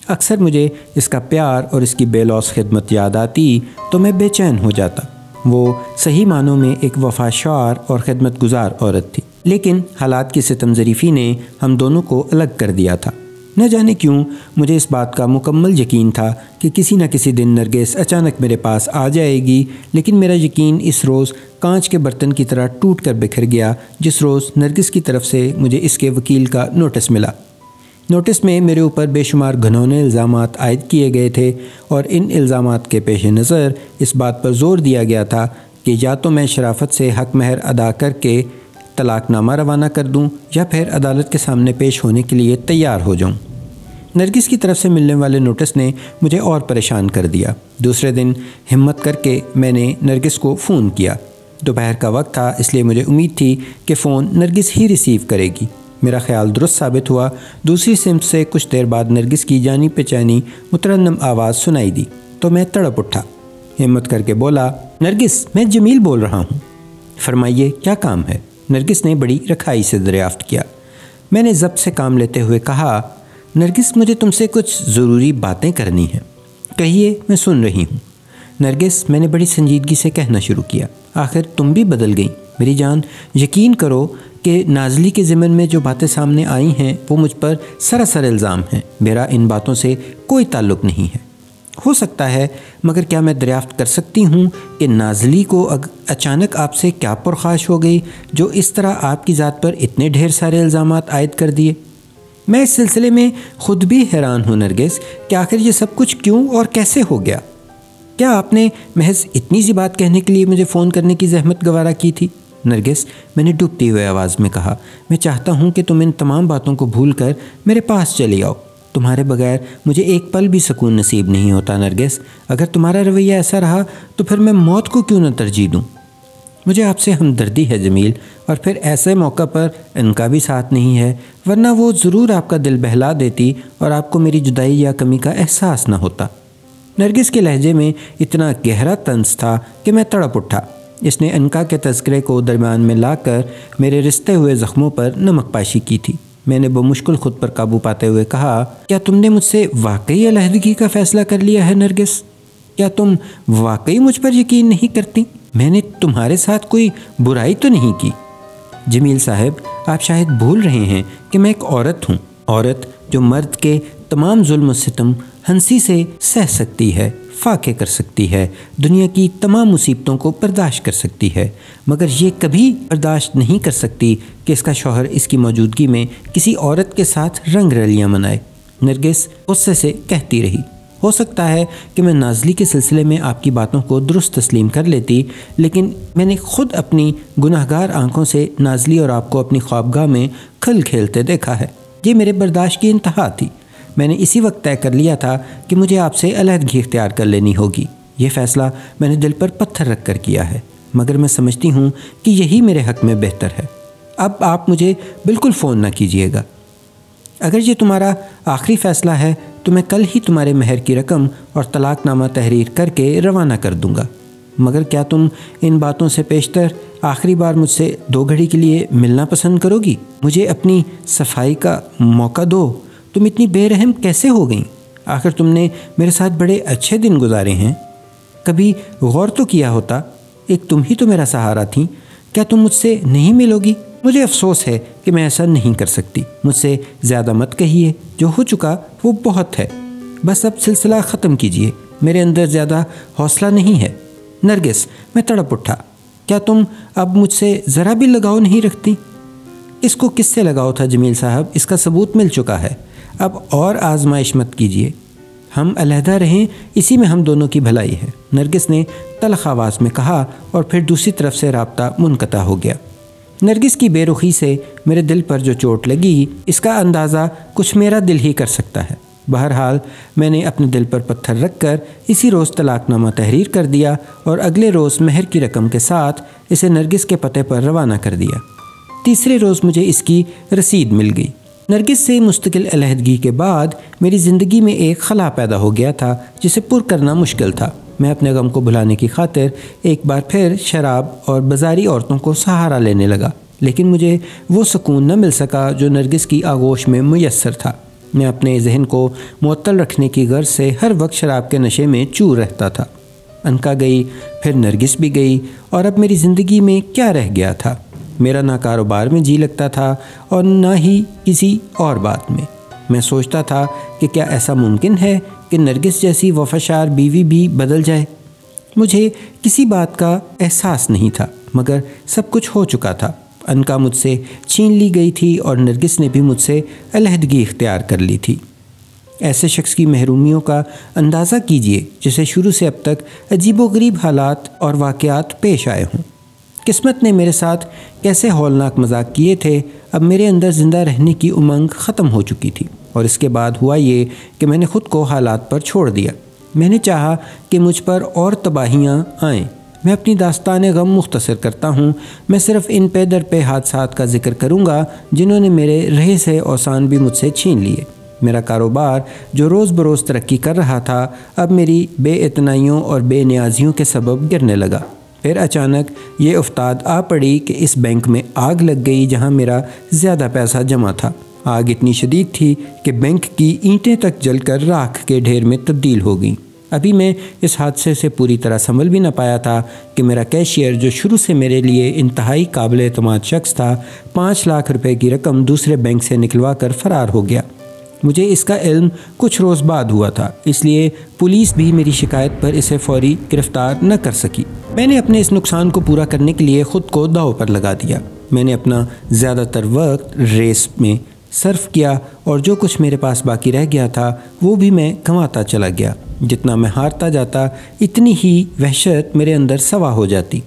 اکثر مجھے اس کا پیار اور اس کی بے لوث خدمت یاد آتی تو میں بے چین ہو جاتا۔ وہ صحیح معنوں میں ایک وفاشار اور خدمت گزار عورت تھی، لیکن حالات کی ستم ظریفی نے ہم دونوں کو الگ کر دیا تھا۔ نہ جانے کیوں مجھے اس بات کا مکمل یقین تھا کہ کسی نہ کسی دن نرگس اچانک میرے پاس آ جائے گی، لیکن میرا یقین اس روز کانچ کے برتن کی طرح ٹوٹ کر بکھر گیا جس روز نرگس کی طرف سے مجھے اس کے وکیل کا نوٹس ملا۔ نوٹس میں میرے اوپر بے شمار گھنونے الزامات عائد کیے گئے تھے، اور ان الزامات کے پیش نظر اس بات پر زور دیا گیا تھا کہ یا تو میں شرافت سے حق مہر ادا کر کے طلاق نامہ روانہ کر دوں یا پھر عدالت کے سامنے پیش ہونے کے لیے تیار ہو جاؤں۔ نرگس کی طرف سے ملنے والے نوٹس نے مجھے اور پریشان کر دیا۔ دوسرے دن ہمت کر کے میں نے نرگس کو فون کیا۔ دوپہر کا وقت تھا، اس لیے مجھے امید تھی کہ فون نرگس ہی ریسیو کرے گی۔ میرا خیال درست ثابت ہوا۔ دوسری سمت سے کچھ دیر بعد نرگس کی جانی پہچانی مترنم آواز سنائی دی تو میں تڑپ اٹھا۔ ہمت کر کے بولا، نرگس، میں جمیل بول رہا ہوں۔ فرمائیے، کیا کام ہے؟ نرگس نے بڑی رکھائی سے دریافت کیا۔ میں نے ضبط سے کام لیتے ہوئے کہا، نرگس مجھے تم سے کچھ ضروری باتیں کرنی ہیں۔ کہیے، میں سن رہی ہوں۔ نرگس، میں نے بڑی سنجیدگی سے کہنا شروع کیا، آخر تم بھی بدل گئی میری جان۔ یقین کرو کہ نازلی کے ضمن میں جو باتیں سامنے آئی ہیں وہ مجھ پر سراسر الزام ہیں۔ میرا ان باتوں سے کوئی تعلق نہیں ہے۔ ہو سکتا ہے، مگر کیا میں دریافت کر سکتی ہوں کہ نازلی کو اچانک آپ سے کیا پرخاش ہو گئی جو اس طرح آپ کی ذات پر اتنے ڈھیر سارے الزامات عائد کر دیے؟ میں اس سلسلے میں خود بھی حیران ہوں نرگس کہ آخر یہ سب کچھ کیوں اور کیسے ہو گیا۔ کیا آپ نے محض اتنی سی بات کہنے کے لیے مجھے فون کرنے کی زحمت گوارا کی تھی؟ نرگس، میں نے ڈوبتی ہوئے آواز میں کہا، میں چاہتا ہوں کہ تم ان تمام باتوں کو بھول کر میرے پاس چلی آؤ۔ تمہارے بغیر مجھے ایک پل بھی سکون نصیب نہیں ہوتا نرگس۔ اگر تمہارا رویہ ایسا رہا تو پھر میں موت کو کیوں نہ ترجیح دوں؟ مجھے آپ سے ہمدردی ہے جمیل، اور پھر ایسے موقع پر ان کا بھی ساتھ نہیں ہے، ورنہ وہ ضرور آپ کا دل بہلا دیتی اور آپ کو میری جدائی یا کمی کا احساس نہ ہوتا۔ نرگس کے لہجے میں اتنا گہرا طنز تھا کہ میں تڑپ اٹھا۔ اس نے انکا کے تذکرے کو درمیان میں لا کر میرے رستے ہوئے زخموں پر نمک پاشی کی تھی۔ میں نے بمشکل خود پر قابو پاتے ہوئے کہا، کیا تم نے مجھ سے واقعی علیحدگی کا فیصلہ کر لیا ہے نرگس؟ کیا تم واقعی مجھ پر یقین نہیں کرتی؟ میں نے تمہارے ساتھ کوئی برائی تو نہیں کی؟ جمیل صاحب، آپ شاید بھول رہے ہیں کہ میں ایک عورت ہوں، عورت جو مرد کے تمام ظلم و ستم ہنسی سے سہ سکتی ہے، فاقے کر سکتی ہے، دنیا کی تمام مصیبتوں کو برداشت کر سکتی ہے، مگر یہ کبھی برداشت نہیں کر سکتی کہ اس کا شوہر اس کی موجودگی میں کسی عورت کے ساتھ رنگ رلیاں منائے۔ نرگس غصے سے کہتی رہی، ہو سکتا ہے کہ میں نازلی کے سلسلے میں آپ کی باتوں کو درست تسلیم کر لیتی، لیکن میں نے خود اپنی گناہگار آنکھوں سے نازلی اور آپ کو اپنی خوابگاہ میں کھل کھیلتے دیکھا ہے۔ یہ میرے برداشت کی انتہا تھی۔ میں نے اسی وقت طے کر لیا تھا کہ مجھے آپ سے علیحدگی اختیار کر لینی ہوگی۔ یہ فیصلہ میں نے دل پر پتھر رکھ کر کیا ہے، مگر میں سمجھتی ہوں کہ یہی میرے حق میں بہتر ہے۔ اب آپ مجھے بالکل فون نہ کیجیے گا۔ اگر یہ تمہارا آخری فیصلہ ہے تو میں کل ہی تمہارے مہر کی رقم اور طلاق نامہ تحریر کر کے روانہ کر دوں گا، مگر کیا تم ان باتوں سے پیشتر آخری بار مجھ سے 2 گھڑی کے لیے ملنا پسند کرو گی؟ مجھے اپنی صفائی کا موقع دو۔ تم اتنی بے رحم کیسے ہو گئیں؟ آخر تم نے میرے ساتھ بڑے اچھے دن گزارے ہیں، کبھی غور تو کیا ہوتا؟ ایک تم ہی تو میرا سہارا تھیں۔ کیا تم مجھ سے نہیں ملو گی؟ مجھے افسوس ہے کہ میں ایسا نہیں کر سکتی۔ مجھ سے زیادہ مت کہیے، جو ہو چکا وہ بہت ہے۔ بس اب سلسلہ ختم کیجیے، میرے اندر زیادہ حوصلہ نہیں ہے۔ نرگس، میں تڑپ اٹھا، کیا تم اب مجھ سے ذرا بھی لگاؤ نہیں رکھتی؟ اس کو کس سے لگاؤ تھا جمیل صاحب؟ اس کا ثبوت مل چکا ہے، اب اور آزمائش مت کیجیے۔ ہم علیحدہ رہیں، اسی میں ہم دونوں کی بھلائی ہے، نرگس نے تلخ آواز میں کہا، اور پھر دوسری طرف سے رابطہ منقطع ہو گیا۔ نرگس کی بے رخی سے میرے دل پر جو چوٹ لگی، اس کا اندازہ کچھ میرا دل ہی کر سکتا ہے۔ بہرحال میں نے اپنے دل پر پتھر رکھ کر اسی روز طلاق نامہ تحریر کر دیا اور اگلے روز مہر کی رقم کے ساتھ اسے نرگس کے پتے پر روانہ کر دیا۔ تیسرے روز مجھے اس کی رسید مل گئی۔ نرگس سے مستقل علیحدگی کے بعد میری زندگی میں ایک خلا پیدا ہو گیا تھا جسے پر کرنا مشکل تھا۔ میں اپنے غم کو بھلانے کی خاطر ایک بار پھر شراب اور بازاری عورتوں کو سہارا لینے لگا، لیکن مجھے وہ سکون نہ مل سکا جو نرگس کی آغوش میں میسر تھا۔ میں اپنے ذہن کو معطل رکھنے کی غرض سے ہر وقت شراب کے نشے میں چور رہتا تھا۔ انکا گئی، پھر نرگس بھی گئی، اور اب میری زندگی میں کیا رہ گیا تھا؟ میرا نہ کاروبار میں جی لگتا تھا اور نہ ہی کسی اور بات میں۔ میں سوچتا تھا کہ کیا ایسا ممکن ہے کہ نرگس جیسی وفاشار بیوی بھی بدل جائے؟ مجھے کسی بات کا احساس نہیں تھا، مگر سب کچھ ہو چکا تھا۔ انکا مجھ سے چھین لی گئی تھی اور نرگس نے بھی مجھ سے علیحدگی اختیار کر لی تھی۔ ایسے شخص کی محرومیوں کا اندازہ کیجیے جسے شروع سے اب تک عجیب و غریب حالات اور واقعات پیش آئے ہوں۔ قسمت نے میرے ساتھ کیسے ہولناک مذاق کیے تھے۔ اب میرے اندر زندہ رہنے کی امنگ ختم ہو چکی تھی، اور اس کے بعد ہوا یہ کہ میں نے خود کو حالات پر چھوڑ دیا۔ میں نے چاہا کہ مجھ پر اور تباہیاں آئیں۔ میں اپنی داستان غم مختصر کرتا ہوں۔ میں صرف ان پے در پہ حادثات کا ذکر کروں گا جنہوں نے میرے رہے سے اوسان بھی مجھ سے چھین لیے۔ میرا کاروبار جو روز بروز ترقی کر رہا تھا، اب میری بے اعتنائیوں اور بے نیازیوں کے سبب گرنے لگا۔ پھر اچانک یہ افتاد آ پڑی کہ اس بینک میں آگ لگ گئی جہاں میرا زیادہ پیسہ جمع تھا۔ آگ اتنی شدید تھی کہ بینک کی اینٹیں تک جل کر راکھ کے ڈھیر میں تبدیل ہو گئیں۔ ابھی میں اس حادثے سے پوری طرح سنبھل بھی نہ پایا تھا کہ میرا کیشیئر، جو شروع سے میرے لیے انتہائی قابل اعتماد شخص تھا، 5 لاکھ روپے کی رقم دوسرے بینک سے نکلوا کر فرار ہو گیا۔ مجھے اس کا علم کچھ روز بعد ہوا تھا، اس لیے پولیس بھی میری شکایت پر اسے فوری گرفتار نہ کر سکی۔ میں نے اپنے اس نقصان کو پورا کرنے کے لیے خود کو داؤ پر لگا دیا۔ میں نے اپنا زیادہ تر وقت ریس میں صرف کیا اور جو کچھ میرے پاس باقی رہ گیا تھا وہ بھی میں گنواتا چلا گیا۔ جتنا میں ہارتا جاتا اتنی ہی وحشت میرے اندر سوا ہو جاتی۔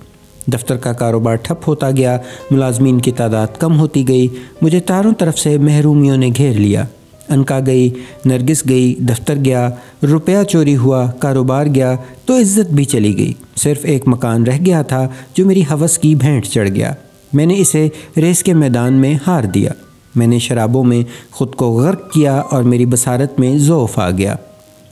دفتر کا کاروبار ٹھپ ہوتا گیا، ملازمین کی تعداد کم ہوتی گئی، مجھے چاروں طرف سے محرومیوں نے گھیر لیا۔ انکا گئی، نرگس گئی، دفتر گیا، روپیہ چوری ہوا، کاروبار گیا تو عزت بھی چلی گئی۔ صرف ایک مکان رہ گیا تھا جو میری ہوس کی بھینٹ چڑھ گیا۔ میں نے اسے ریس کے میدان میں ہار دیا۔ میں نے شرابوں میں خود کو غرق کیا اور میری بصارت میں ضعف آ گیا۔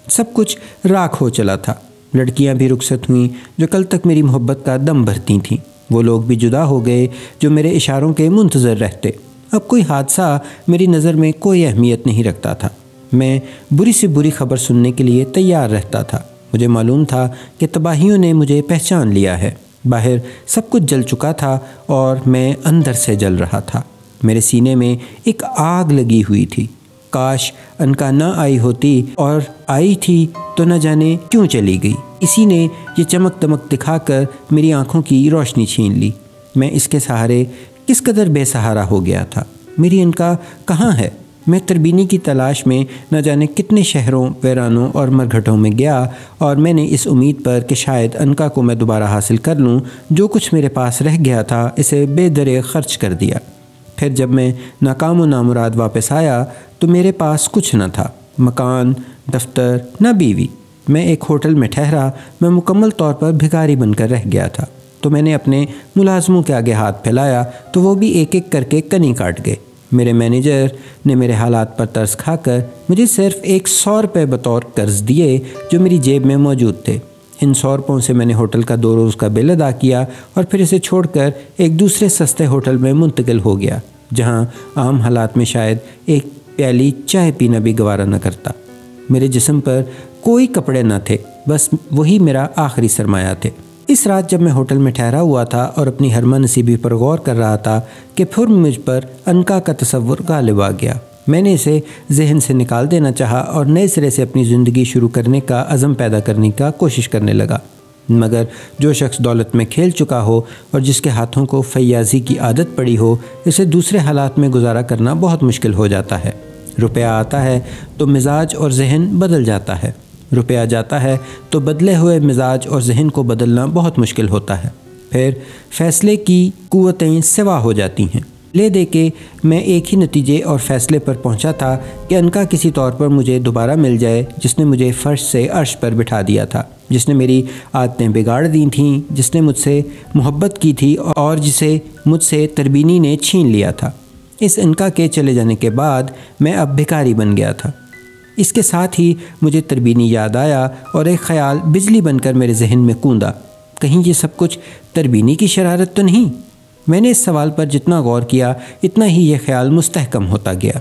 سب کچھ راکھ ہو چلا تھا۔ لڑکیاں بھی رخصت ہوئیں جو کل تک میری محبت کا دم بھرتی تھیں۔ وہ لوگ بھی جدا ہو گئے جو میرے اشاروں کے منتظر رہتے۔ اب کوئی حادثہ میری نظر میں کوئی اہمیت نہیں رکھتا تھا۔ میں بری سے بری خبر سننے کے لیے تیار رہتا تھا۔ مجھے معلوم تھا کہ تباہیوں نے مجھے پہچان لیا ہے۔ باہر سب کچھ جل چکا تھا اور میں اندر سے جل رہا تھا۔ میرے سینے میں ایک آگ لگی ہوئی تھی۔ کاش انکا نہ آئی ہوتی، اور آئی تھی تو نہ جانے کیوں چلی گئی۔ اسی نے یہ چمک دمک دکھا کر میری آنکھوں کی روشنی چھین لی۔ میں اس کے سہارے کس قدر بے سہارا ہو گیا تھا۔ میری انکا کہاں ہے؟ میں تربینی کی تلاش میں نہ جانے کتنے شہروں، ویرانوں اور مرگھٹوں میں گیا، اور میں نے اس امید پر کہ شاید انکا کو میں دوبارہ حاصل کر لوں، جو کچھ میرے پاس رہ گیا تھا اسے بے درے خرچ کر دیا۔ پھر جب میں ناکام و نامراد واپس آیا تو میرے پاس کچھ نہ تھا، مکان، دفتر، نہ بیوی۔ میں ایک ہوٹل میں ٹھہرا۔ میں مکمل طور پر بھکاری بن کر رہ گیا تھا۔ تو میں نے اپنے ملازموں کے آگے ہاتھ پھیلایا تو وہ بھی ایک ایک کر کے کنی کاٹ گئے۔ میرے مینیجر نے میرے حالات پر ترس کھا کر مجھے صرف 100 روپے بطور قرض دیے جو میری جیب میں موجود تھے۔ ان 100 روپوں سے میں نے ہوٹل کا 2 روز کا بل ادا کیا اور پھر اسے چھوڑ کر ایک دوسرے سستے ہوٹل میں منتقل ہو گیا، جہاں عام حالات میں شاید ایک پیالی چائے پینا بھی گوارا نہ کرتا۔ میرے جسم پر کوئی کپڑے نہ تھے، بس وہی میرا آخری سرمایہ تھے۔ اس رات جب میں ہوٹل میں ٹھہرا ہوا تھا اور اپنی ہرمہ نصیبی پر غور کر رہا تھا کہ پھر مجھ پر انکا کا تصور غالب آ گیا۔ میں نے اسے ذہن سے نکال دینا چاہا اور نئے سرے سے اپنی زندگی شروع کرنے کا عزم پیدا کرنے کا کوشش کرنے لگا، مگر جو شخص دولت میں کھیل چکا ہو اور جس کے ہاتھوں کو فیاضی کی عادت پڑی ہو، اسے دوسرے حالات میں گزارا کرنا بہت مشکل ہو جاتا ہے۔ روپیہ آتا ہے تو مزاج اور ذہن بدل جاتا ہے، روپیہ جاتا ہے تو بدلے ہوئے مزاج اور ذہن کو بدلنا بہت مشکل ہوتا ہے۔ پھر فیصلے کی قوتیں سوا ہو جاتی ہیں۔ لے دے کے میں ایک ہی نتیجے اور فیصلے پر پہنچا تھا کہ انکا کسی طور پر مجھے دوبارہ مل جائے، جس نے مجھے فرش سے عرش پر بٹھا دیا تھا، جس نے میری عادتیں بگاڑ دی تھیں، جس نے مجھ سے محبت کی تھی اور جسے مجھ سے تربینی نے چھین لیا تھا۔ اس انکا کے چلے جانے کے بعد میں اب بھکاری بن گیا تھا۔ اس کے ساتھ ہی مجھے تربینی یاد آیا اور ایک خیال بجلی بن کر میرے ذہن میں کوندا، کہیں یہ سب کچھ تربینی کی شرارت تو نہیں؟ میں نے اس سوال پر جتنا غور کیا اتنا ہی یہ خیال مستحکم ہوتا گیا۔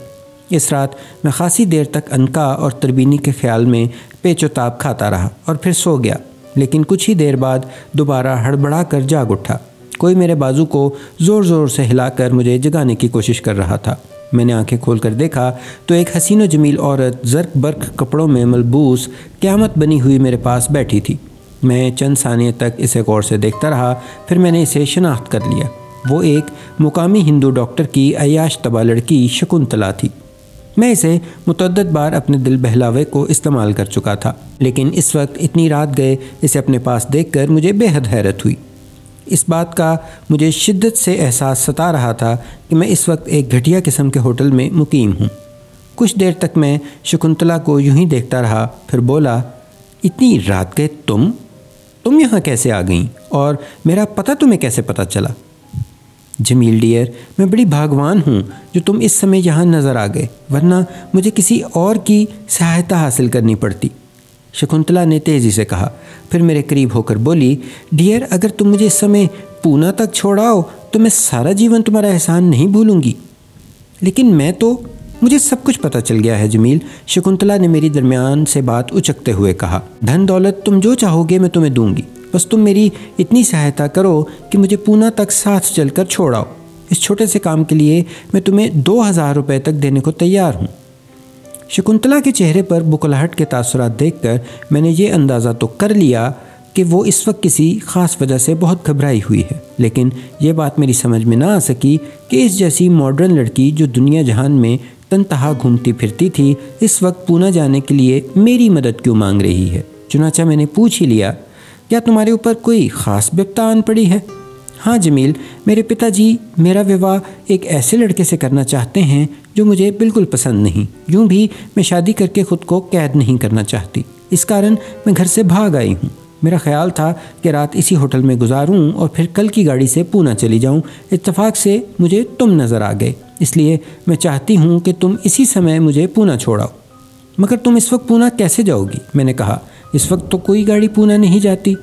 اس رات میں خاصی دیر تک انکا اور تربینی کے خیال میں پیچ و تاب کھاتا رہا اور پھر سو گیا، لیکن کچھ ہی دیر بعد دوبارہ ہڑبڑا کر جاگ اٹھا۔ کوئی میرے بازو کو زور زور سے ہلا کر مجھے جگانے کی کوشش کر رہا تھا۔ میں نے آنکھیں کھول کر دیکھا تو ایک حسین و جمیل عورت زرق برق کپڑوں میں ملبوس قیامت بنی ہوئی میرے پاس بیٹھی تھی۔ میں چند ثانیے تک اسے غور سے دیکھتا رہا، پھر میں نے اسے شناخت کر لیا۔ وہ ایک مقامی ہندو ڈاکٹر کی عیاش طبع لڑکی شکنتلا تھی۔ میں اسے متعدد بار اپنے دل بہلاوے کو استعمال کر چکا تھا، لیکن اس وقت اتنی رات گئے اسے اپنے پاس دیکھ کر مجھے بے حد حیرت ہوئی۔ اس بات کا مجھے شدت سے احساس ستا رہا تھا کہ میں اس وقت ایک گھٹیا قسم کے ہوٹل میں مقیم ہوں۔ کچھ دیر تک میں شکنتلا کو یوں ہی دیکھتا رہا، پھر بولا، اتنی رات گئے تم یہاں کیسے آ گئیں اور میرا پتہ تمہیں کیسے پتہ چلا؟ جمیل ڈیئر، میں بڑی بھاگوان ہوں جو تم اس سمے یہاں نظر آ گئے، ورنہ مجھے کسی اور کی سہایتا حاصل کرنی پڑتی۔ شکنتلا نے تیزی سے کہا، پھر میرے قریب ہو کر بولی، ڈیئر، اگر تم مجھے اس سمے پونا تک چھوڑاؤ تو میں سارا جیون تمہارا احسان نہیں بھولوں گی۔ لیکن میں تو مجھے سب کچھ پتہ چل گیا ہے جمیل، شکنتلا نے میری درمیان سے بات اچکتے ہوئے کہا۔ دھن دولت تم جو چاہو گے میں تمہیں دوں گی، بس تم میری اتنی سہایتا کرو کہ مجھے پونا تک ساتھ چل کر چھوڑاؤ۔ اس چھوٹے سے کام کے لیے میں تمہیں 2000 روپے تک دینے کو تیار ہوں۔ شکنتلا کے چہرے پر بکلاہٹ کے تاثرات دیکھ کر میں نے یہ اندازہ تو کر لیا کہ وہ اس وقت کسی خاص وجہ سے بہت گھبرائی ہوئی ہے، لیکن یہ بات میری سمجھ میں نہ آ سکی کہ اس جیسی ماڈرن لڑکی جو دنیا جہان میں تنتہا گھومتی پھرتی تھی، اس وقت پونا جانے کے لیے میری مدد کیوں مانگ رہی ہے۔ چنانچہ میں نے پوچھ ہی لیا، کیا تمہارے اوپر کوئی خاص بپتا آن پڑی ہے؟ ہاں جمیل، میرے پتا جی میرا وواہ ایک ایسے لڑکے سے کرنا چاہتے ہیں جو مجھے بالکل پسند نہیں۔ یوں بھی میں شادی کر کے خود کو قید نہیں کرنا چاہتی، اس کارن میں گھر سے بھاگ آئی ہوں۔ میرا خیال تھا کہ رات اسی ہوٹل میں گزاروں اور پھر کل کی گاڑی سے پونا چلی جاؤں۔ اتفاق سے مجھے تم نظر آ گئے، اس لیے میں چاہتی ہوں کہ تم اسی سمے مجھے پونا چھوڑاؤ۔ مگر تم اس وقت پونا کیسے جاؤ گی؟ میں نے کہا، اس وقت تو کوئی گاڑی پونا نہیں جاتی۔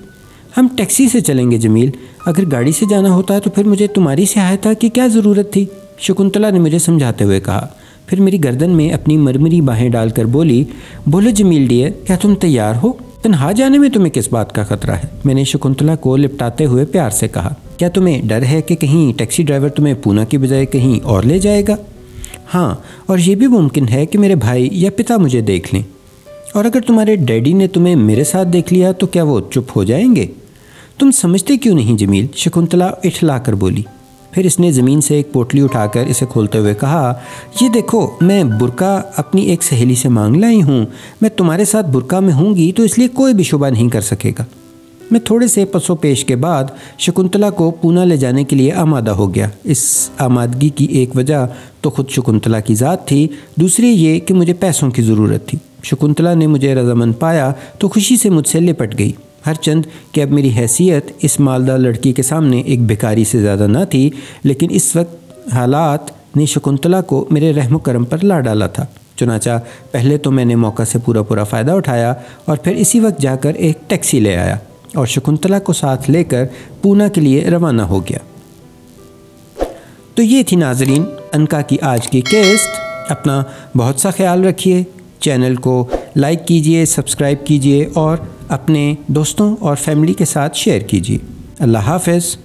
ہم ٹیکسی سے چلیں گے جمیل، اگر گاڑی سے جانا ہوتا تو پھر مجھے تمہاری سہایتا کی کیا ضرورت تھی؟ شکنتلا نے مجھے سمجھاتے ہوئے کہا، پھر میری گردن میں اپنی مرمری باہیں ڈال کر بولی، بولو جمیل ڈیئر، کیا تم تیار ہو؟ تنہا جانے میں تمہیں کس بات کا خطرہ ہے؟ میں نے شکنتلا کو لپٹاتے ہوئے پیار سے کہا، کیا تمہیں ڈر ہے کہ کہیں ٹیکسی ڈرائیور تمہیں پونا کی بجائے کہیں اور لے جائے گا؟ ہاں، اور یہ بھی ممکن ہے کہ میرے بھائی یا پتا مجھے دیکھ لیں، اور اگر تمہارے ڈیڈی نے تمہیں میرے ساتھ دیکھ لیا تو کیا وہ چپ ہو جائیں گے؟ تم سمجھتے کیوں نہیں جمیل؟ شکنتلا اٹھلا کر بولی۔ پھر اس نے زمین سے ایک پوٹلی اٹھا کر اسے کھولتے ہوئے کہا، یہ دیکھو، میں برقع اپنی ایک سہیلی سے مانگ لائی ہوں۔ میں تمہارے ساتھ برقع میں ہوں گی تو اس لیے کوئی بھی شبہ نہیں کر سکے گا۔ میں تھوڑے سے پس و پیش کے بعد شکنتلا کو پونا لے جانے کے لیے آمادہ ہو گیا۔ اس آمادگی کی ایک وجہ تو خود شکنتلا کی ذات تھی، دوسری یہ کہ مجھے پیسوں کی ضرورت تھی۔ شکنتلا نے مجھے رضامند پایا تو خوشی سے مجھ سے لپٹ گئی، ہر چند کہ اب میری حیثیت اس مالدار لڑکی کے سامنے ایک بھکاری سے زیادہ نہ تھی، لیکن اس وقت حالات نے شکنتلا کو میرے رحم و کرم پر لا ڈالا تھا۔ چنانچہ پہلے تو میں نے موقع سے پورا فائدہ اٹھایا اور پھر اسی وقت جا کر ایک ٹیکسی لے آیا اور شکنتلا کو ساتھ لے کر پونا کے لیے روانہ ہو گیا۔ تو یہ تھی ناظرین انکا کی آج کی قسط۔ اپنا بہت سا خیال رکھیے، چینل کو لائک کیجئے، سبسکرائب کیجئے اور اپنے دوستوں اور فیملی کے ساتھ شیئر کیجئے۔ اللہ حافظ۔